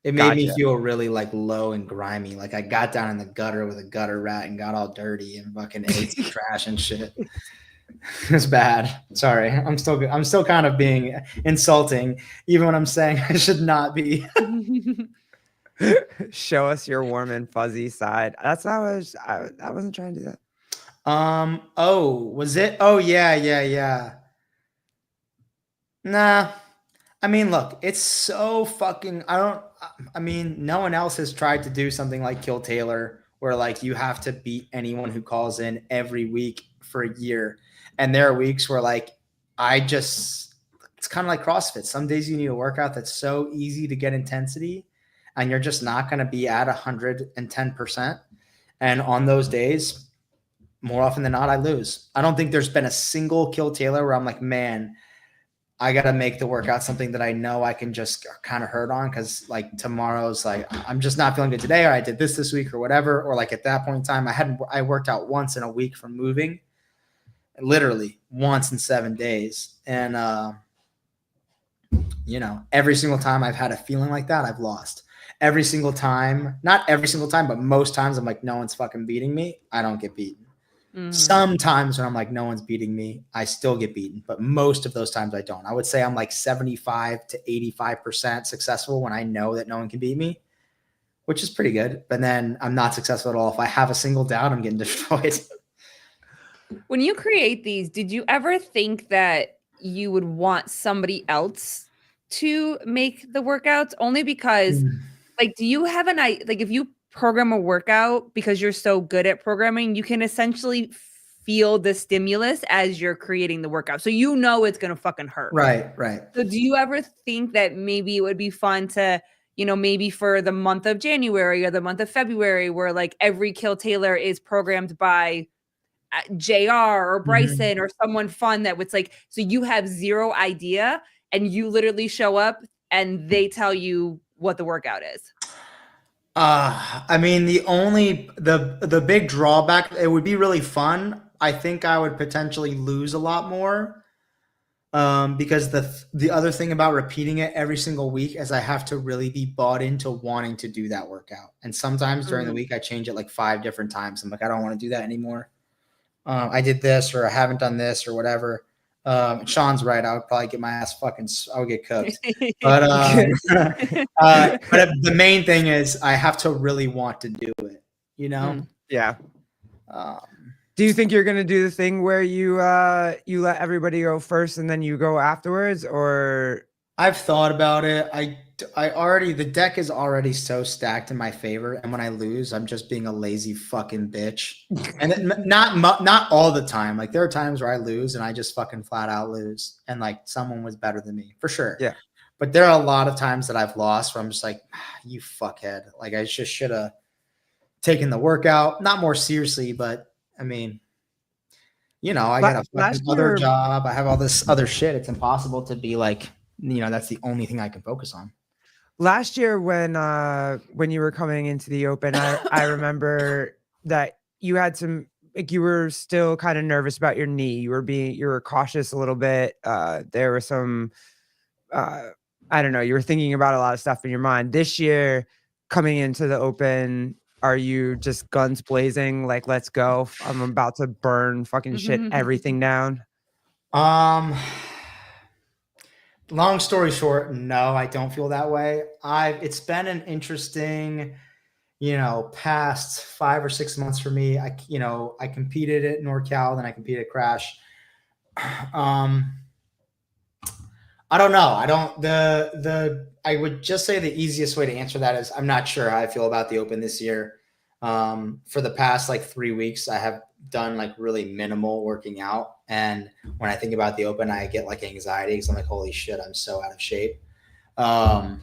It made me feel really like low and grimy. Like I got down in the gutter with a gutter rat and got all dirty and fucking ate some trash and shit. It's bad. Sorry. I'm still kind of being insulting, even when I'm saying I should not be. Show us your warm and fuzzy side. That's how I wasn't trying to do that. Oh, was it? Oh, yeah. Nah. I mean, look, it's so fucking, no one else has tried to do something like Kill Taylor, where like you have to beat anyone who calls in every week for a year. And there are weeks where like, I just it's kind of like CrossFit. Some days you need a workout that's so easy to get intensity and you're just not going to be at 110%. And on those days, more often than not, I lose. I don't think there's been a single Kill Taylor where I'm like, man, I got to make the workout something that I know I can just kind of hurt on. Cause like tomorrow's like, I'm just not feeling good today, or I did this week or whatever. Or like at that point in time, I worked out once in a week from moving, literally once in 7 days. And, you know, every single time I've had a feeling like that, I've lost. Every single time, not every single time, but most times I'm like, no one's fucking beating me. I don't get beaten. Sometimes when I'm like, no one's beating me, I still get beaten. But most of those times I don't. I would say I'm like 75 to 85% successful when I know that no one can beat me, which is pretty good. But then I'm not successful at all. If I have a single doubt, I'm getting destroyed. When you create these, did you ever think that you would want somebody else to make the workouts? Only because like, do you have like if you program a workout because you're so good at programming, you can essentially feel the stimulus as you're creating the workout. So you know it's going to fucking hurt. Right. So do you ever think that maybe it would be fun to, you know, maybe for the month of January or the month of February where like every Kill Taylor is programmed by JR or Bryson or someone fun that was like, so you have zero idea and you literally show up and they tell you what the workout is? I mean, the big drawback, it would be really fun. I think I would potentially lose a lot more. Because the other thing about repeating it every single week is I have to really be bought into wanting to do that workout. And sometimes during the week, I change it like 5 different times. I'm like, I don't want to do that anymore. I did this, or I haven't done this, or whatever. Sean's right. I would probably get my ass I would get cooked. But the main thing is I have to really want to do it, you know? Yeah. Do you think you're going to do the thing where you let everybody go first and then you go afterwards, or? I've thought about it. The deck is already so stacked in my favor. And when I lose, I'm just being a lazy fucking bitch. And not all the time. Like there are times where I lose and I just fucking flat out lose. And like someone was better than me for sure. Yeah. But there are a lot of times that I've lost where I'm just like, you fuckhead. Like I just should have taken the workout, not more seriously, but I mean, you know, I got a fucking other job. I have all this other shit. It's impossible to be like, you know, that's the only thing I can focus on. Last year when you were coming into the Open, I remember that you had some, like you were still kind of nervous about your knee. You were cautious a little bit. There were some, I don't know, you were thinking about a lot of stuff in your mind. This year, coming into the Open, are you just guns blazing? Like, let's go. I'm about to burn fucking shit, everything down. Long story short, no, I don't feel that way. It's been an interesting, you know, past 5 or 6 months for me. I competed at NorCal, then I competed at Crash. I don't know. I would just say the easiest way to answer that is I'm not sure how I feel about the Open this year. For the past like 3 weeks, I have done like really minimal working out. And when I think about the Open, I get like anxiety because I'm like, holy shit, I'm so out of shape. I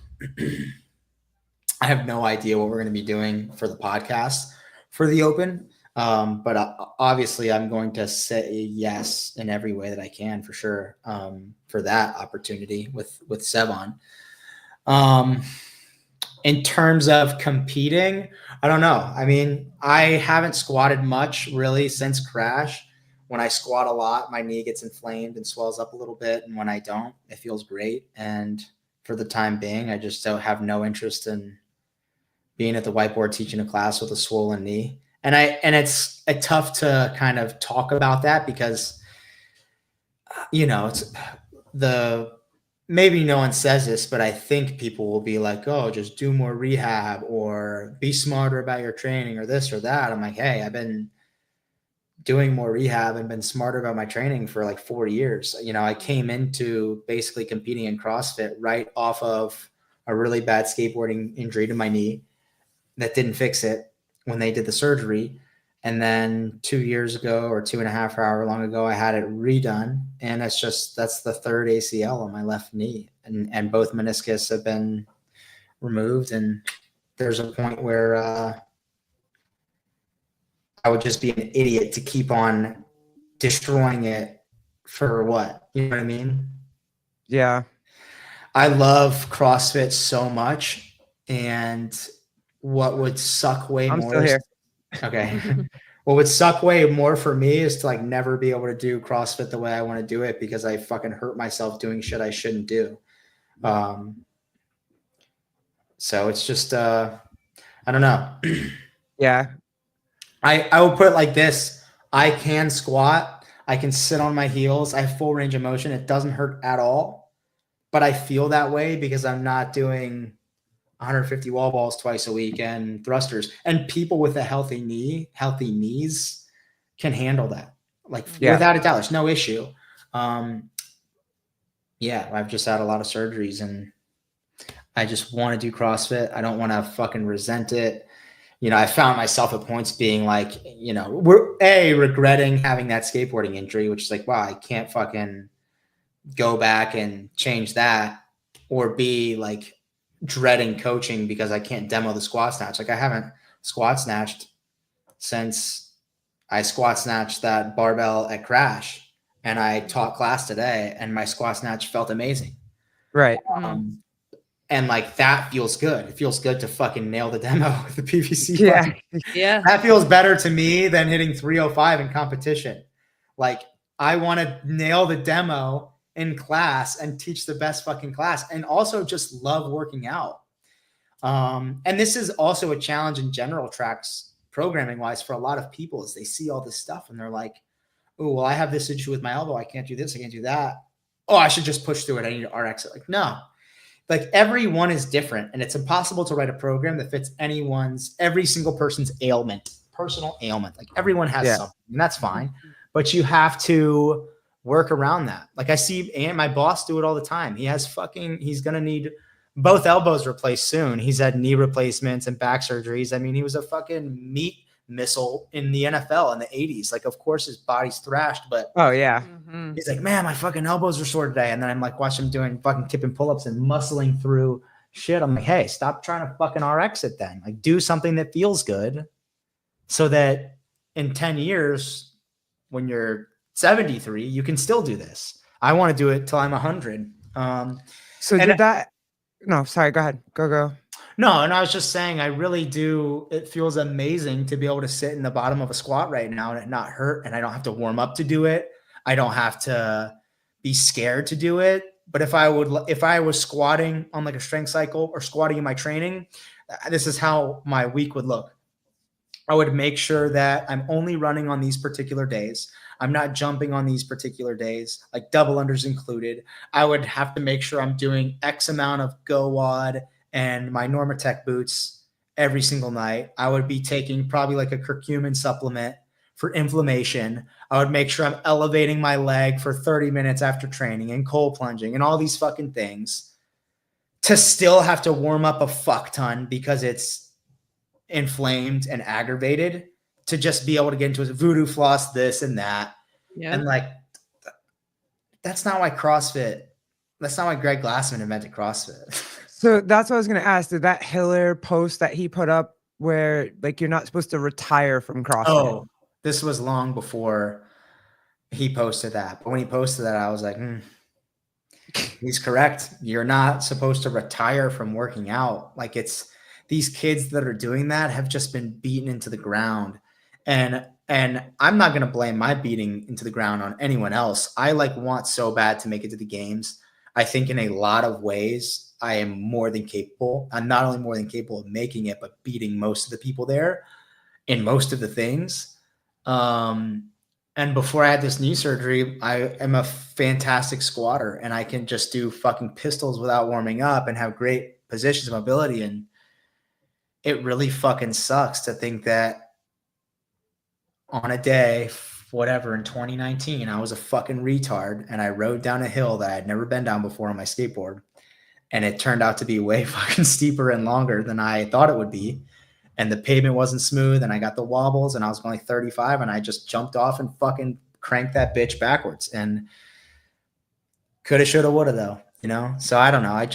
have no idea what we're going to be doing for the podcast for the Open. But obviously I'm going to say yes in every way that I can for sure. For that opportunity with Sevon. In terms of competing, I don't know. I mean, I haven't squatted much really since Crash. When I squat a lot, my knee gets inflamed and swells up a little bit. And when I don't, it feels great. And for the time being, I just don't have no interest in being at the whiteboard teaching a class with a swollen knee. And it's tough to kind of talk about that because, you know, it's maybe no one says this, but I think people will be like, oh, just do more rehab or be smarter about your training or this or that. I'm like, hey, I've been doing more rehab and been smarter about my training for like 4 years. You know, I came into basically competing in CrossFit right off of a really bad skateboarding injury to my knee that didn't fix it when they did the surgery. And then 2 years ago or 2.5 or however long ago, I had it redone. And that's the third ACL on my left knee. And both meniscus have been removed. And there's a point where I would just be an idiot to keep on destroying it for what? You know what I mean? Yeah. I love CrossFit so much. And what would suck way I'm more still here. Okay. What would suck way more for me is to like never be able to do CrossFit the way I want to do it because I fucking hurt myself doing shit I shouldn't do. So it's just I don't know. Yeah. I will put it like this. I can squat. I can sit on my heels. I have full range of motion. It doesn't hurt at all. But I feel that way because I'm not doing 150 wall balls twice a week and thrusters. And people with a healthy knees can handle that. Like without a doubt, there's no issue. Yeah, I've just had a lot of surgeries and I just want to do CrossFit. I don't want to fucking resent it. You know, I found myself at points being like, you know, regretting having that skateboarding injury, which is like, wow, I can't fucking go back and change that, or B, like dreading coaching because I can't demo the squat snatch. Like I haven't squat snatched since I squat snatched that barbell at Crash, and I taught class today and my squat snatch felt amazing. Right. And like that feels good. It feels good to fucking nail the demo with the PVC. Yeah. Yeah. That feels better to me than hitting 305 in competition. Like I want to nail the demo in class and teach the best fucking class and also just love working out. And this is also a challenge in general tracks programming wise for a lot of people is they see all this stuff and they're like, oh, well, I have this issue with my elbow. I can't do this. I can't do that. Oh, I should just push through it. I need to RX it. Like, no, like everyone is different and it's impossible to write a program that fits every single person's personal ailment. Like everyone has something and that's fine, but you have to work around that. Like I see and my boss do it all the time. He's going to need both elbows replaced soon. He's had knee replacements and back surgeries. I mean, he was a fucking meat missile in the NFL in the 80s. Like, of course his body's thrashed, but he's like, man, my fucking elbows are sore today. And then I'm like, watch him doing fucking kipping pull-ups and muscling through shit. I'm like, hey, stop trying to fucking RX it then. Like do something that feels good so that in 10 years, when you're 73, you can still do this. I want to do it till I'm 100. No, sorry, go ahead. Go. No, and I was just saying, I really do. It feels amazing to be able to sit in the bottom of a squat right now and it not hurt. And I don't have to warm up to do it. I don't have to be scared to do it. But if I was squatting on like a strength cycle or squatting in my training, this is how my week would look. I would make sure that I'm only running on these particular days. I'm not jumping on these particular days, like double unders included. I would have to make sure I'm doing X amount of Go WOD and my Normatec boots every single night. I would be taking probably like a curcumin supplement for inflammation. I would make sure I'm elevating my leg for 30 minutes after training and cold plunging and all these fucking things to still have to warm up a fuck ton because it's inflamed and aggravated to just be able to get into a voodoo floss, this and that. Yeah. And like, that's not why Greg Glassman invented CrossFit. So that's what I was going to ask. Did that Hiller post that he put up where like, you're not supposed to retire from CrossFit? Oh, this was long before he posted that. But when he posted that, I was like, he's correct. You're not supposed to retire from working out. Like it's these kids that are doing that have just been beaten into the ground. And I'm not going to blame my beating into the ground on anyone else. I like want so bad to make it to the games. I think in a lot of ways, I am more than capable. I'm not only more than capable of making it, but beating most of the people there in most of the things. And before I had this knee surgery, I am a fantastic squatter and I can just do fucking pistols without warming up and have great positions of mobility. And it really fucking sucks to think that on a day, whatever, in 2019, I was a fucking retard and I rode down a hill that I'd never been down before on my skateboard. And it turned out to be way fucking steeper and longer than I thought it would be. and the pavement wasn't smooth and I got the wobbles and I was going like 35 and I just jumped off and fucking cranked that bitch backwards. And coulda, shoulda, woulda though, you know? So I don't know. I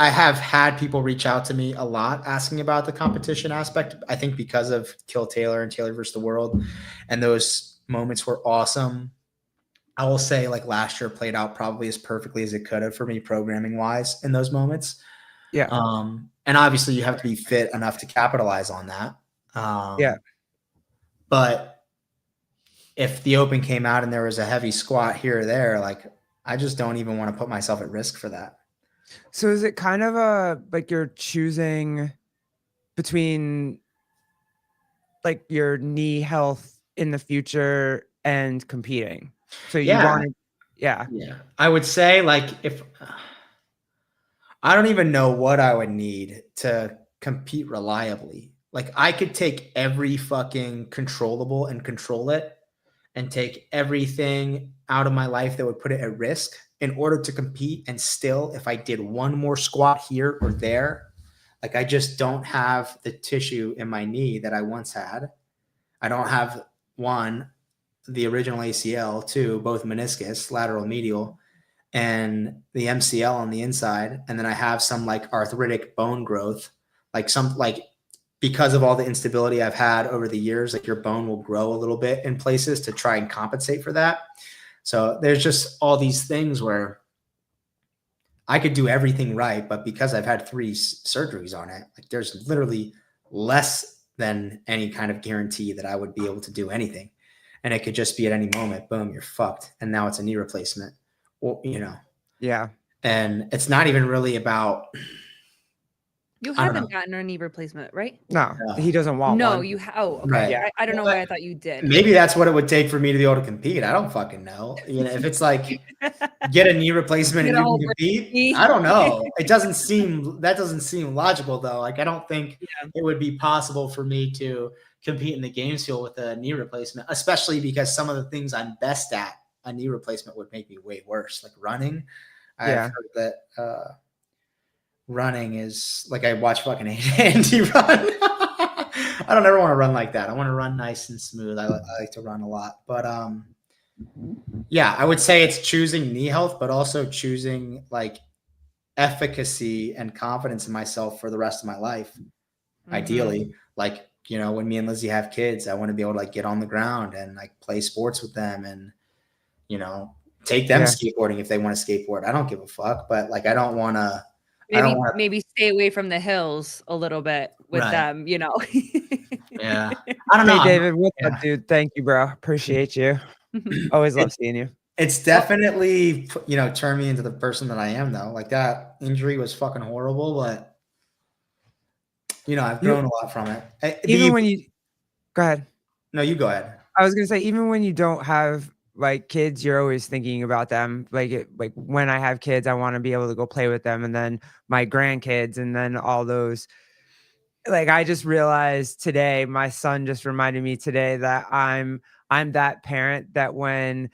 have had people reach out to me a lot asking about the competition aspect. I think because of Kill Taylor and Taylor versus the World, and those moments were awesome. I will say like last year played out probably as perfectly as it could have for me programming wise in those moments. Yeah. And obviously you have to be fit enough to capitalize on that. Yeah. But if the open came out and there was a heavy squat here or there, like I just don't even want to put myself at risk for that. So is it kind of like you're choosing between like your knee health in the future and competing? So you want to, yeah. I would say like if I don't even know what I would need to compete reliably. Like I could take every fucking controllable and control it and take everything out of my life that would put it at risk in order to compete. And still, if I did one more squat here or there, like I just don't have the tissue in my knee that I once had. I don't have the original ACL, two, both meniscus, lateral medial, and the MCL on the inside. And then I have some like arthritic bone growth, because of all the instability I've had over the years, like your bone will grow a little bit in places to try and compensate for that. So there's just all these things where I could do everything right, but because I've had 3 surgeries on it, like there's literally less than any kind of guarantee that I would be able to do anything. And it could just be at any moment, boom, you're fucked. And now it's a knee replacement, or, you know? Yeah. And it's not even really about. You haven't gotten a knee replacement, right? No, he doesn't want one. No, you have. Oh, okay. Right. I don't know why I thought you did. Maybe that's what it would take for me to be able to compete. I don't fucking know. You know, if it's like get a knee replacement and you can compete, I don't know. That doesn't seem logical though. Like I don't think it would be possible for me to compete in the games field with a knee replacement, especially because some of the things I'm best at, a knee replacement would make me way worse. Like running. I've heard that running is like I watch fucking Andy run. I don't ever want to run like that. I want to run nice and smooth. I like to run a lot, but yeah, I would say it's choosing knee health, but also choosing like efficacy and confidence in myself for the rest of my life. Ideally, like, you know, when me and Lizzie have kids, I want to be able to like get on the ground and like play sports with them and, you know, take them skateboarding if they want to skateboard. I don't give a fuck, but like, I don't want to. Maybe stay away from the hills a little bit with them, you know. Yeah. I don't know. Hey, David, what's up, dude? Thank you, bro. Appreciate you. Always love seeing you. It's definitely, you know, turned me into the person that I am, though. Like that injury was fucking horrible, but, you know, I've grown a lot from it. Even when you go ahead. No, you go ahead. I was going to say, even when you don't have like kids, you're always thinking about them. Like when I have kids, I want to be able to go play with them, and then my grandkids, and then all those. Like I just realized today, my son just reminded me today that I'm that parent that when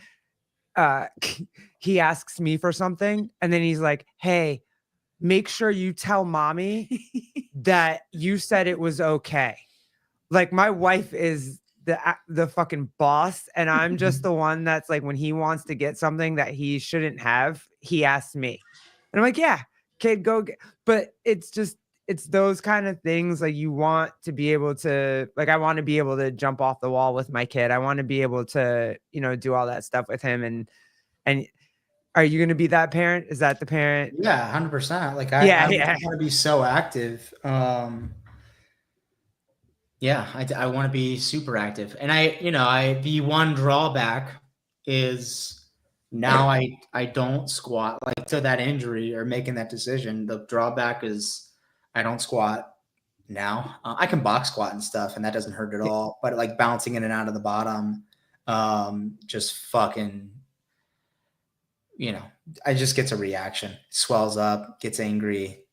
he asks me for something, and then he's like, "Hey, make sure you tell mommy that you said it was okay." Like my wife is the fucking boss, and I'm just the one that's like, when he wants to get something that he shouldn't have, he asks me, and I'm like, yeah, kid, go get. But it's those kind of things. Like you want to be able to, like, I want to be able to jump off the wall with my kid. I want to be able to, you know, do all that stuff with him. And are you going to be that parent? Is that the parent? Yeah, 100%. Like I want to be so active. Yeah, I want to be super active. And the one drawback is now I don't squat. Like to that injury or making that decision, the drawback is I don't squat now. I can box squat and stuff, and that doesn't hurt at all. But like bouncing in and out of the bottom, just fucking, you know, I just gets a reaction, swells up, gets angry,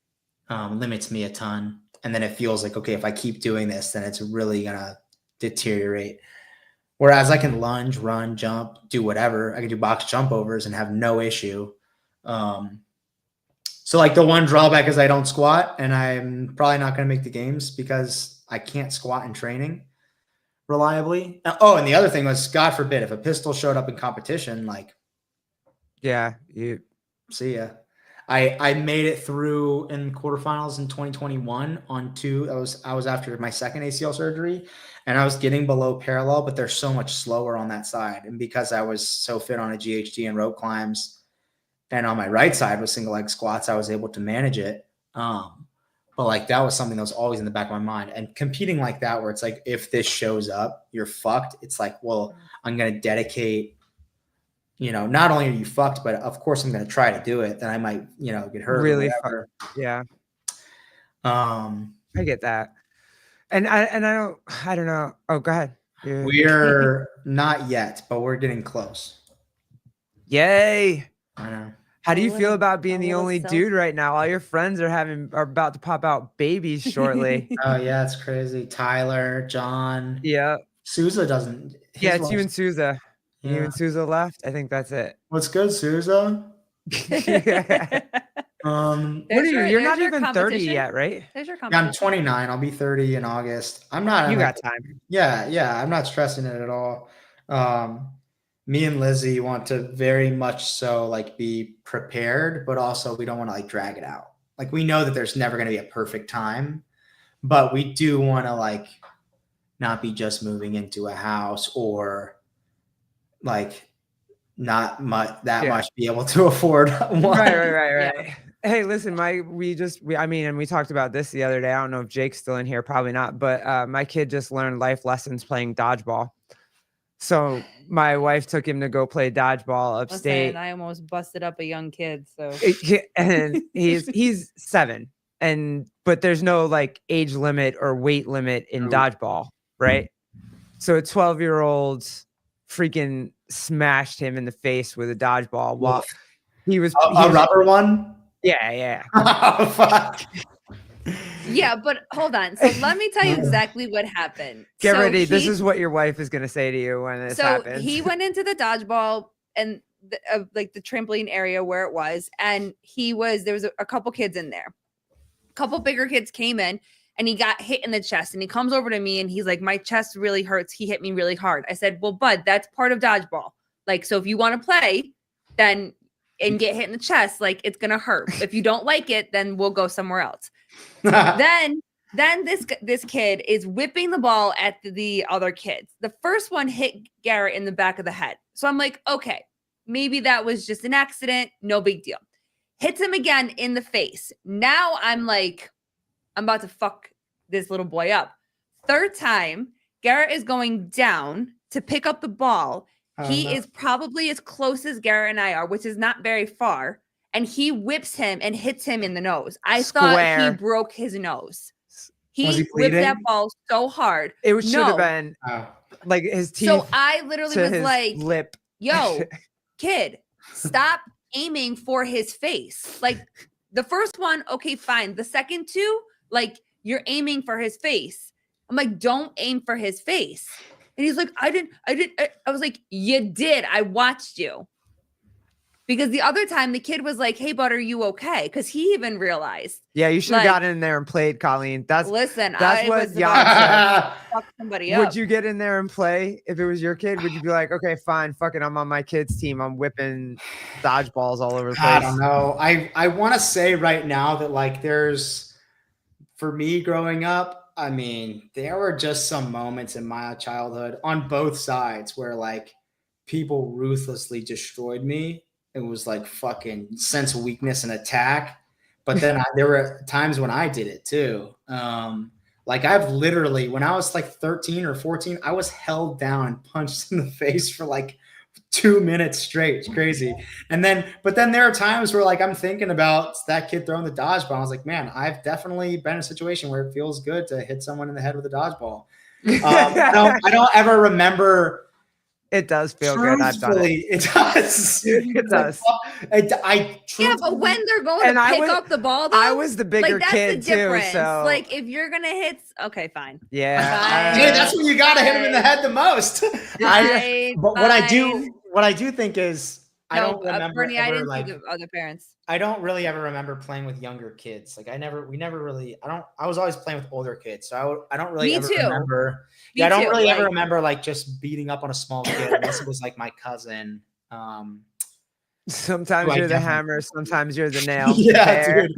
limits me a ton. And then it feels like, okay, if I keep doing this, then it's really going to deteriorate. Whereas I can lunge, run, jump, do whatever. I can do box jump overs and have no issue. So like the one drawback is I don't squat, and I'm probably not going to make the games because I can't squat in training reliably. Oh, and the other thing was, God forbid, if a pistol showed up in competition, like, Yeah, you. see ya. I made it through in quarterfinals in 2021 on two. I was after my second ACL surgery, and I was getting below parallel, but they're so much slower on that side. And because I was so fit on a GHD and rope climbs, and on my right side with single leg squats, I was able to manage it. But like that was something that was always in the back of my mind. And competing like that, where it's like, if this shows up, you're fucked. It's like, well, I'm going to dedicate, not only are you fucked, but of course I'm going to try to do it. Then I might, get hurt. Really, yeah. I get that. And I don't know. Oh, go ahead. Yeah. We're not yet, but we're getting close. Yay. I know. How do you feel about being the only dude right now? All your friends are about to pop out babies shortly. Oh yeah, it's crazy. Tyler, John. Yeah. Souza doesn't. Yeah, it's you and Souza. Yeah. You and Souza left. I think that's it. What's good, Souza? Yeah. What are you? You're not even 30 yet, right? There's your Yeah, I'm 29. I'll be 30 in August. I'm not. You got time. Yeah. I'm not stressing it at all. Me and Lizzie want to very much so like be prepared, but also we don't want to like drag it out. Like we know that there's never going to be a perfect time, but we do want to like not be just moving into a house or like not much be able to afford one. Right. Yeah. Hey, listen, and we talked about this the other day. I don't know if Jake's still in here, probably not, but my kid just learned life lessons playing dodgeball. So my wife took him to go play dodgeball upstate. I almost busted up a young kid. So and he's 7, but there's no like age limit or weight limit in dodgeball, right? So a 12-year-old freaking smashed him in the face with a dodgeball while he was a rubber one. Yeah. Oh, fuck. Yeah, but hold on. So let me tell you exactly what happened. Get ready. This is what your wife is going to say to you when this happens. So he went into the dodgeball and like the trampoline area where it was. And there was a couple kids in there. A couple bigger kids came in and he got hit in the chest. And he comes over to me and he's like, my chest really hurts. He hit me really hard. I said, well, bud, that's part of dodgeball. Like, so if you want to play, then and get hit in the chest, like it's going to hurt. If you don't like it, then we'll go somewhere else. then this kid is whipping the ball at the other kids. The first one hit Garrett in the back of the head. So I'm like, okay, maybe that was just an accident. No big deal. Hits him again in the face. Now I'm like, I'm about to fuck this little boy up. Third time, Garrett is going down to pick up the ball. He is probably as close as Garrett and I are, which is not very far. And he whips him and hits him in the nose. I thought he broke his nose. He whipped that ball so hard. It should have been like his teeth. So I literally was like, lip. Yo, kid, stop aiming for his face. Like the first one, okay, fine. The second two, like you're aiming for his face. I'm like, don't aim for his face. And he's like, I didn't. I was like, you did. I watched you. Because the other time the kid was like, hey, bud, are you okay? Because he even realized. Yeah, you should have gotten in there and played, Colleen. That's what Jan said. Fuck somebody up. Would you get in there and play if it was your kid? Would you be like, okay, fine, fuck it, I'm on my kid's team. I'm whipping dodgeballs all over the place. I don't know. I want to say right now that like for me growing up, I mean, there were just some moments in my childhood on both sides where like people ruthlessly destroyed me. It was like fucking sense of weakness and attack. But then there were times when I did it too. Like I've literally, when I was like 13 or 14, I was held down and punched in the face for like 2 minutes straight. It's crazy. But then there are times where like I'm thinking about that kid throwing the dodgeball. I was like, man, I've definitely been in a situation where it feels good to hit someone in the head with a dodgeball. I don't ever remember. It does feel good. I've done it. It does. It does. Yeah, but when they're going to pick up the ball, though, I was the bigger kid too. So like, if you're gonna hit, okay, fine. Yeah, yeah, that's when you gotta hit him in the head the most. But what I do think is I don't remember Bernie, I ever, didn't like, think of other parents. I don't really ever remember playing with younger kids. Like we never really, I was always playing with older kids. So I don't really Me ever too. remember. Me I don't too, really ever like- remember like just beating up on a small kid unless it was like my cousin. Sometimes I you're the definitely- hammer, sometimes you're the nail. Yeah, Fair. dude.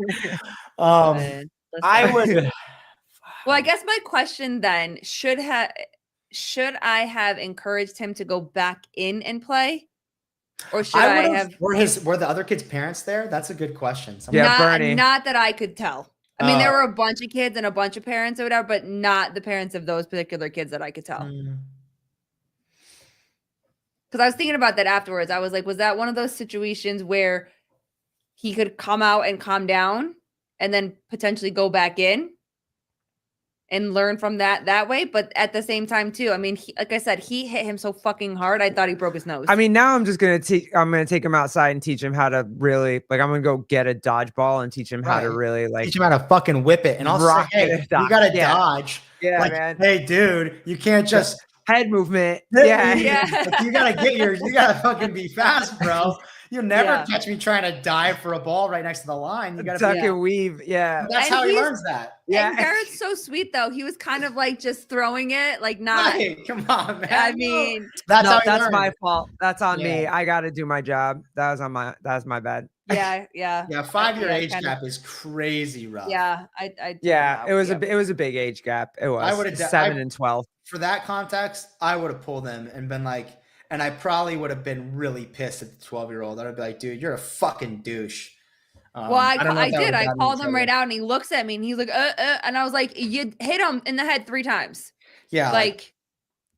Listen. I would. Well, I guess my question then should I have encouraged him to go back in and play, or should I have? Were the other kids' parents there? That's a good question. Yeah, not, Bernie. not that I could tell. I mean, there Oh. were a bunch of kids and a bunch of parents or whatever, but not the parents of those particular kids that I could tell. Because I was thinking about that afterwards. I was like, was that one of those situations where he could come out and calm down and then potentially go back in and learn from that way? But at the same time, too, I mean, like I said, he hit him so fucking hard. I thought he broke his nose. I mean, now I'm just gonna take him outside and teach him how to really, like, I'm gonna go get a dodgeball and teach him how to Right. really, like, Teach him how to fucking whip it, and also say, rock hey, it you gotta yeah. dodge. Yeah, like, man. hey, dude, you can't just Head movement. hit Yeah. me. Yeah. Like, you gotta fucking be fast, bro. You'll never Yeah. catch me trying to dive for a ball right next to the line. You gotta Duck be. and weave. Yeah. That's And how he he's- learns that. Yeah. And Garrett's so sweet, though. He was kind of like just throwing it, like not. Right, come on, man. I No. mean, that's No, how he that's learned. my fault. That's on me. Yeah. I got to do my job. That was my bad. yeah. Yeah, 5-year Yeah, age kind gap is crazy rough. Yeah, I don't Yeah, know. it was a big age gap. It was would've 7 and 12. For that context, I would have pulled him and been like, and I probably would have been really pissed at the 12-year-old. I'd be like, dude, you're a fucking douche. Well, I don't know if that did. would've I gotten called in him right trouble. out, and he looks at me, and he's like, and I was like, you hit him in the head 3 times. Yeah, Like,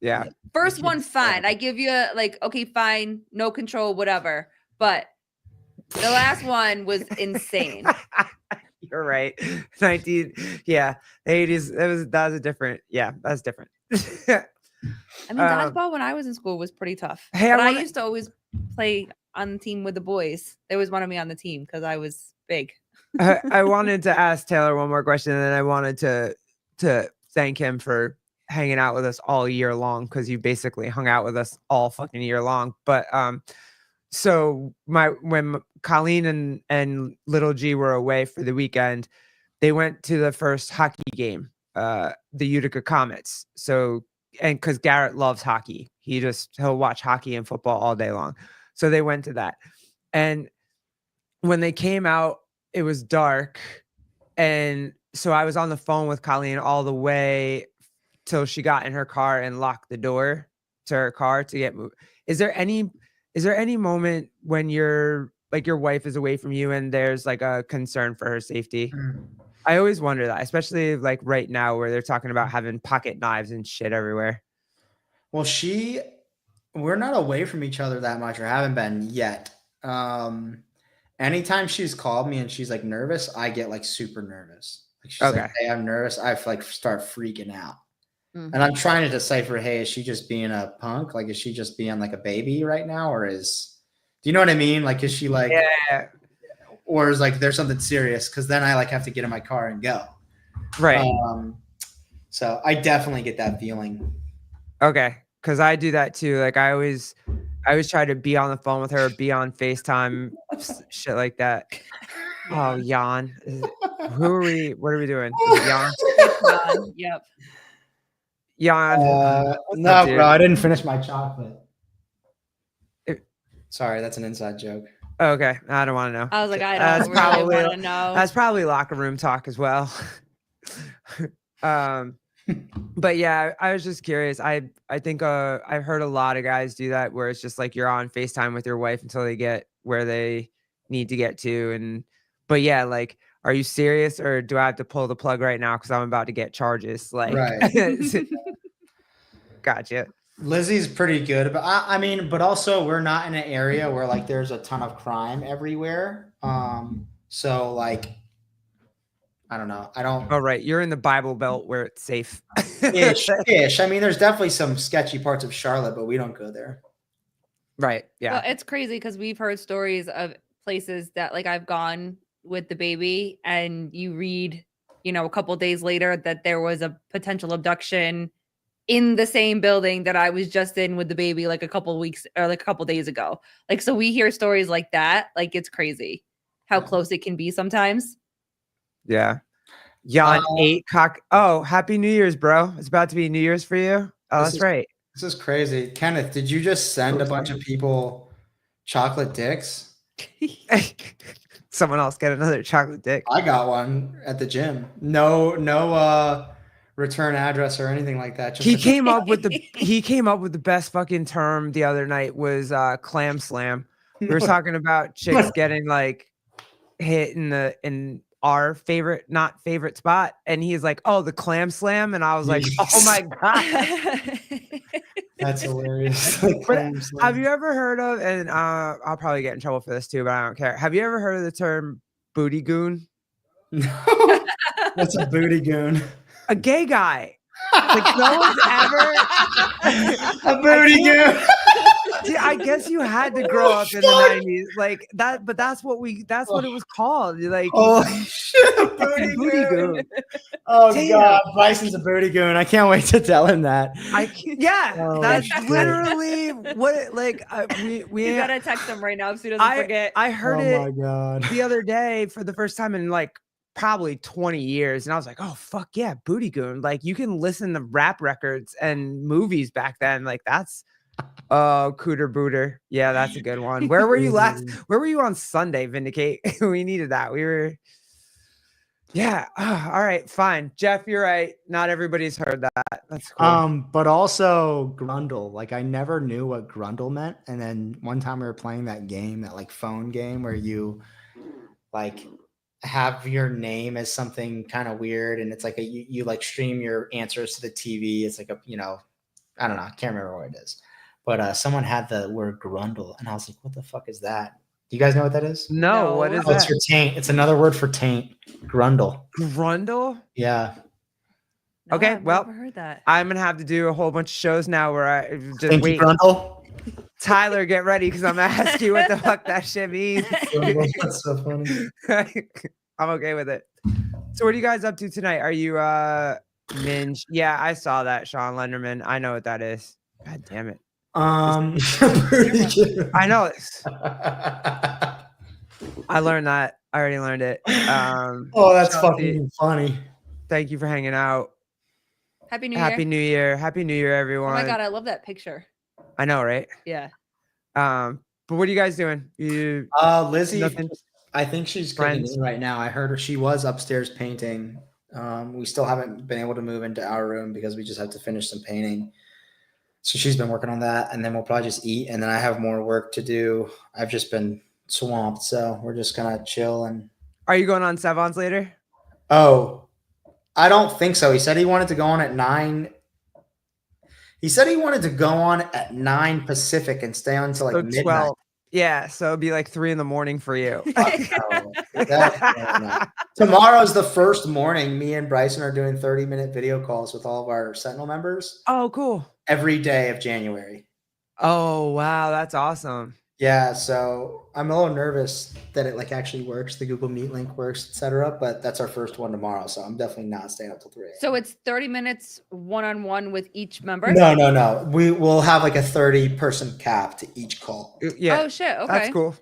Yeah. first kids one, suck. fine. I give you like, okay, fine, no control, whatever. But the last one was insane. You're right. 19. Yeah. The 80s. That was a different. Yeah, that's different. I mean, dodgeball when I was in school was pretty tough. Hey, But I I wanna- used to always play on the team with the boys. They always wanted me on the team because I was big. I wanted to ask Taylor one more question, and then I wanted to thank him for hanging out with us all year long, because you basically hung out with us all fucking year long. But so when Colleen and Little G were away for the weekend, they went to the first hockey game, the Utica Comets. So, and because Garrett loves hockey, he'll watch hockey and football all day long. So they went to that, and when they came out, it was dark, and so I was on the phone with Colleen all the way till she got in her car and locked the door to her car to get moved. Is there any moment when your wife is away from you and there's like a concern for her safety? I always wonder that, especially like right now where they're talking about having pocket knives and shit everywhere. Well, we're not away from each other that much, or haven't been yet. Anytime she's called me and she's like nervous, I get like super nervous. Like she's like, hey, I'm nervous. I like start freaking out. Mhm. And I'm trying to decipher, hey, is she just being a punk? Like, is she just being like a baby right now? Do you know what I mean? Like, is she like, Yeah. or is like, there's something serious? Cause then I like have to get in my car and go. Right. So I definitely get that feeling. Okay. Cause I do that too. Like I always try to be on the phone with her, be on FaceTime, shit like that. Oh, Jan. What are we doing? Is it Jan? Yep. Jan. No, dude? bro, I didn't finish my chocolate. It- Sorry, that's an inside joke. Okay. I don't want to know. I was like, I That's don't really probably- want to know. That's probably locker room talk as well. But yeah, I was just curious. I think I've heard a lot of guys do that where it's just like you're on FaceTime with your wife until they get where they need to get to. But yeah, like, are you serious or do I have to pull the plug right now because I'm about to get charges? Like, Right. Gotcha. Lizzie's pretty good, but I mean, but also we're not in an area where like there's a ton of crime everywhere. So like, I don't know. I don't. Oh, right. You're in the Bible Belt where it's safe. Ish. I mean, there's definitely some sketchy parts of Charlotte, but we don't go there. Right. Yeah. Well, it's crazy because we've heard stories of places that like I've gone with the baby and you read, a couple days later that there was a potential abduction in the same building that I was just in with the baby like a couple weeks or like a couple days ago. Like, so we hear stories like that. Like, it's crazy how Yeah. close it can be sometimes. Yeah. Jan Uh, 8 cock. Oh, happy New Year's, bro. It's about to be New Year's for you. Oh, This that's is- right. This is crazy. Kenneth, did you just send a bunch of people chocolate dicks? Someone else get another chocolate dick. I got one at the gym. No return address or anything like that. Just He a- came up with the best fucking term the other night was clam slam. We were talking about chicks getting like hit in our not favorite spot, and he's like, "Oh, the clam slam," and I was like, "Oh my god." That's hilarious. But have you ever heard of, and I'll probably get in trouble for this too, but I don't care. Have you ever heard of the term booty goon? No. What's a booty goon? A gay guy. Like no one's ever A booty goon. See, I guess you had to grow up in the 90s. Like that, but that's what it was called. Like Oh shit, a booty booty goon. goon. Oh Damn. god, Bryson's a booty goon. I can't wait to tell him that. Yeah, Oh, that's shit. literally what it like. We You gotta text him right now so he doesn't forget. I heard Oh it my god. the other day for the first time in like probably 20 years, and I was like, oh fuck yeah, booty goon. Like you can listen to rap records and movies back then. Like that's cooter booter. Yeah, that's a good one. Where were you last? Where were you on Sunday, Vindicate? We needed that. We were yeah. All right, fine. Jeff, you're right. Not everybody's heard that. That's cool. But also grundle. Like I never knew what grundle meant. And then one time we were playing that game, that like phone game where you like have your name as something kind of weird, and it's like you like stream your answers to the TV. It's like a, I don't know, I can't remember what it is. But someone had the word grundle, and I was like, what the fuck is that? Do you guys know what that is? No, what No. is Oh, it's that? for taint. It's another word for taint. Grundle. Grundle? Yeah. No, Okay, I've well, never heard that. I'm gonna have to do a whole bunch of shows now where I just Thank you, wait. Grundle. Tyler, get ready because I'm gonna ask you what the fuck that shit means. That's so funny. I'm okay with it. So what are you guys up to tonight? Are you Minge? Yeah, I saw that, Sean Lenderman. I know what that is. God damn it. Pretty good. I know this. I learned that. I already learned it. Oh, that's Chelsea, fucking funny. thank you for hanging out. Happy New Happy Year. New Year. Happy New Year, Oh everyone. my god, I love that picture. I know, right? Yeah. But what are you guys doing? You Lizzie, nothing? I think she's cooking Friends? in right now. I heard her. She was upstairs painting. We still haven't been able to move into our room because we just have to finish some painting. So she's been working on that, and then we'll probably just eat. And then I have more work to do. I've just been swamped, so we're just gonna chill. And Are you going on Savons later? oh, I don't think so. He said he wanted to go on at 9. He said he wanted to go on at 9 Pacific and stay on until like So midnight. 12. Yeah, so it'd be like 3 a.m. for you. Fuck no. No. Tomorrow's the first morning. Me and Bryson are doing 30-minute video calls with all of our Sentinel members Oh, cool. every day of January. Oh, wow, that's awesome. Yeah, so I'm a little nervous that it like actually works. The Google Meet link works, etc. But that's our first one tomorrow, so I'm definitely not staying up till 3 a.m. So it's 30 minutes one-on-one with each member? No. We will have like a 30-person cap to each call. Yeah, Oh shit. Okay. that's cool.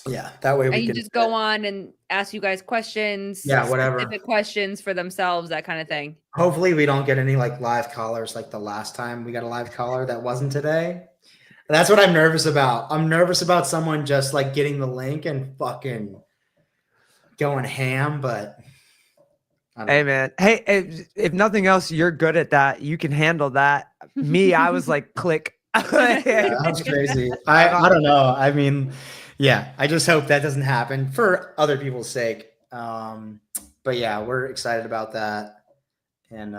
Yeah, that way we And you can just go on and ask you guys questions. Yeah, whatever. Specific questions for themselves, that kind of thing. Hopefully we don't get any like live callers like the last time we got a live caller that wasn't today. That's what I'm nervous about. I'm nervous about someone just like getting the link and fucking going ham, but I don't Hey, know. man. Hey, if nothing else, you're good at that. You can handle that. Me, I was like, click. Yeah, that's crazy. I don't know. I mean, yeah, I just hope that doesn't happen for other people's sake. But yeah, we're excited about that. And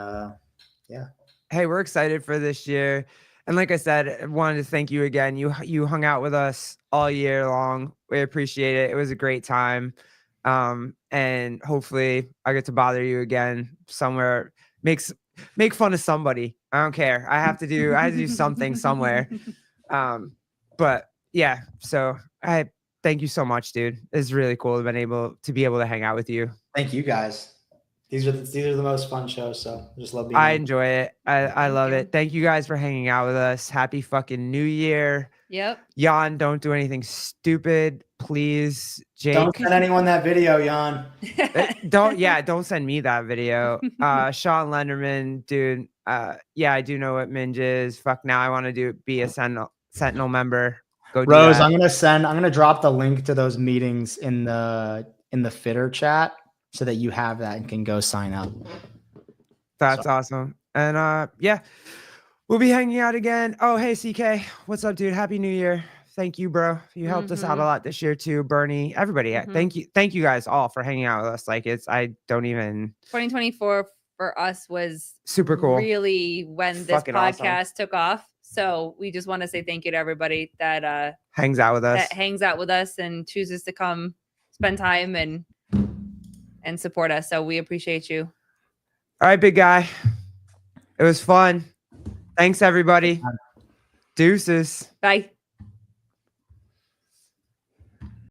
yeah. Hey, we're excited for this year. And like I said, I wanted to thank you again. You hung out with us all year long. We appreciate it. It was a great time. And hopefully I get to bother you again somewhere. Make fun of somebody. I don't care. I have to do something somewhere. But yeah, so I thank you so much, dude. It's really cool to be able to hang out with you. Thank you guys. These are the most fun shows. So I just love being. I on. enjoy it. I Thank love you. it. Thank you guys for hanging out with us. Happy fucking New Year. Yep. Jan, don't do anything stupid, please. Jake, Don't send anyone that video, Jan. don't send me that video. Sean Lenderman, dude. Yeah, I do know what Minge is. Fuck, now I want to be a Sentinel member. Go do Rose, that. I'm gonna drop the link to those meetings in the fitter chat so that you have that and can go sign up. That's awesome. And yeah, we'll be hanging out again. Oh, hey CK, what's up, dude? Happy New Year. Thank you, bro. You helped us out a lot this year too, Bernie. Everybody, thank you guys all for hanging out with us. Like I don't even. 2024 for us was super cool. Really, when this Fucking podcast took off. So we just want to say thank you to everybody that hangs out with us and chooses to come spend time and support us. So we appreciate you. All right, big guy. It was fun. Thanks, everybody. Deuces. Bye.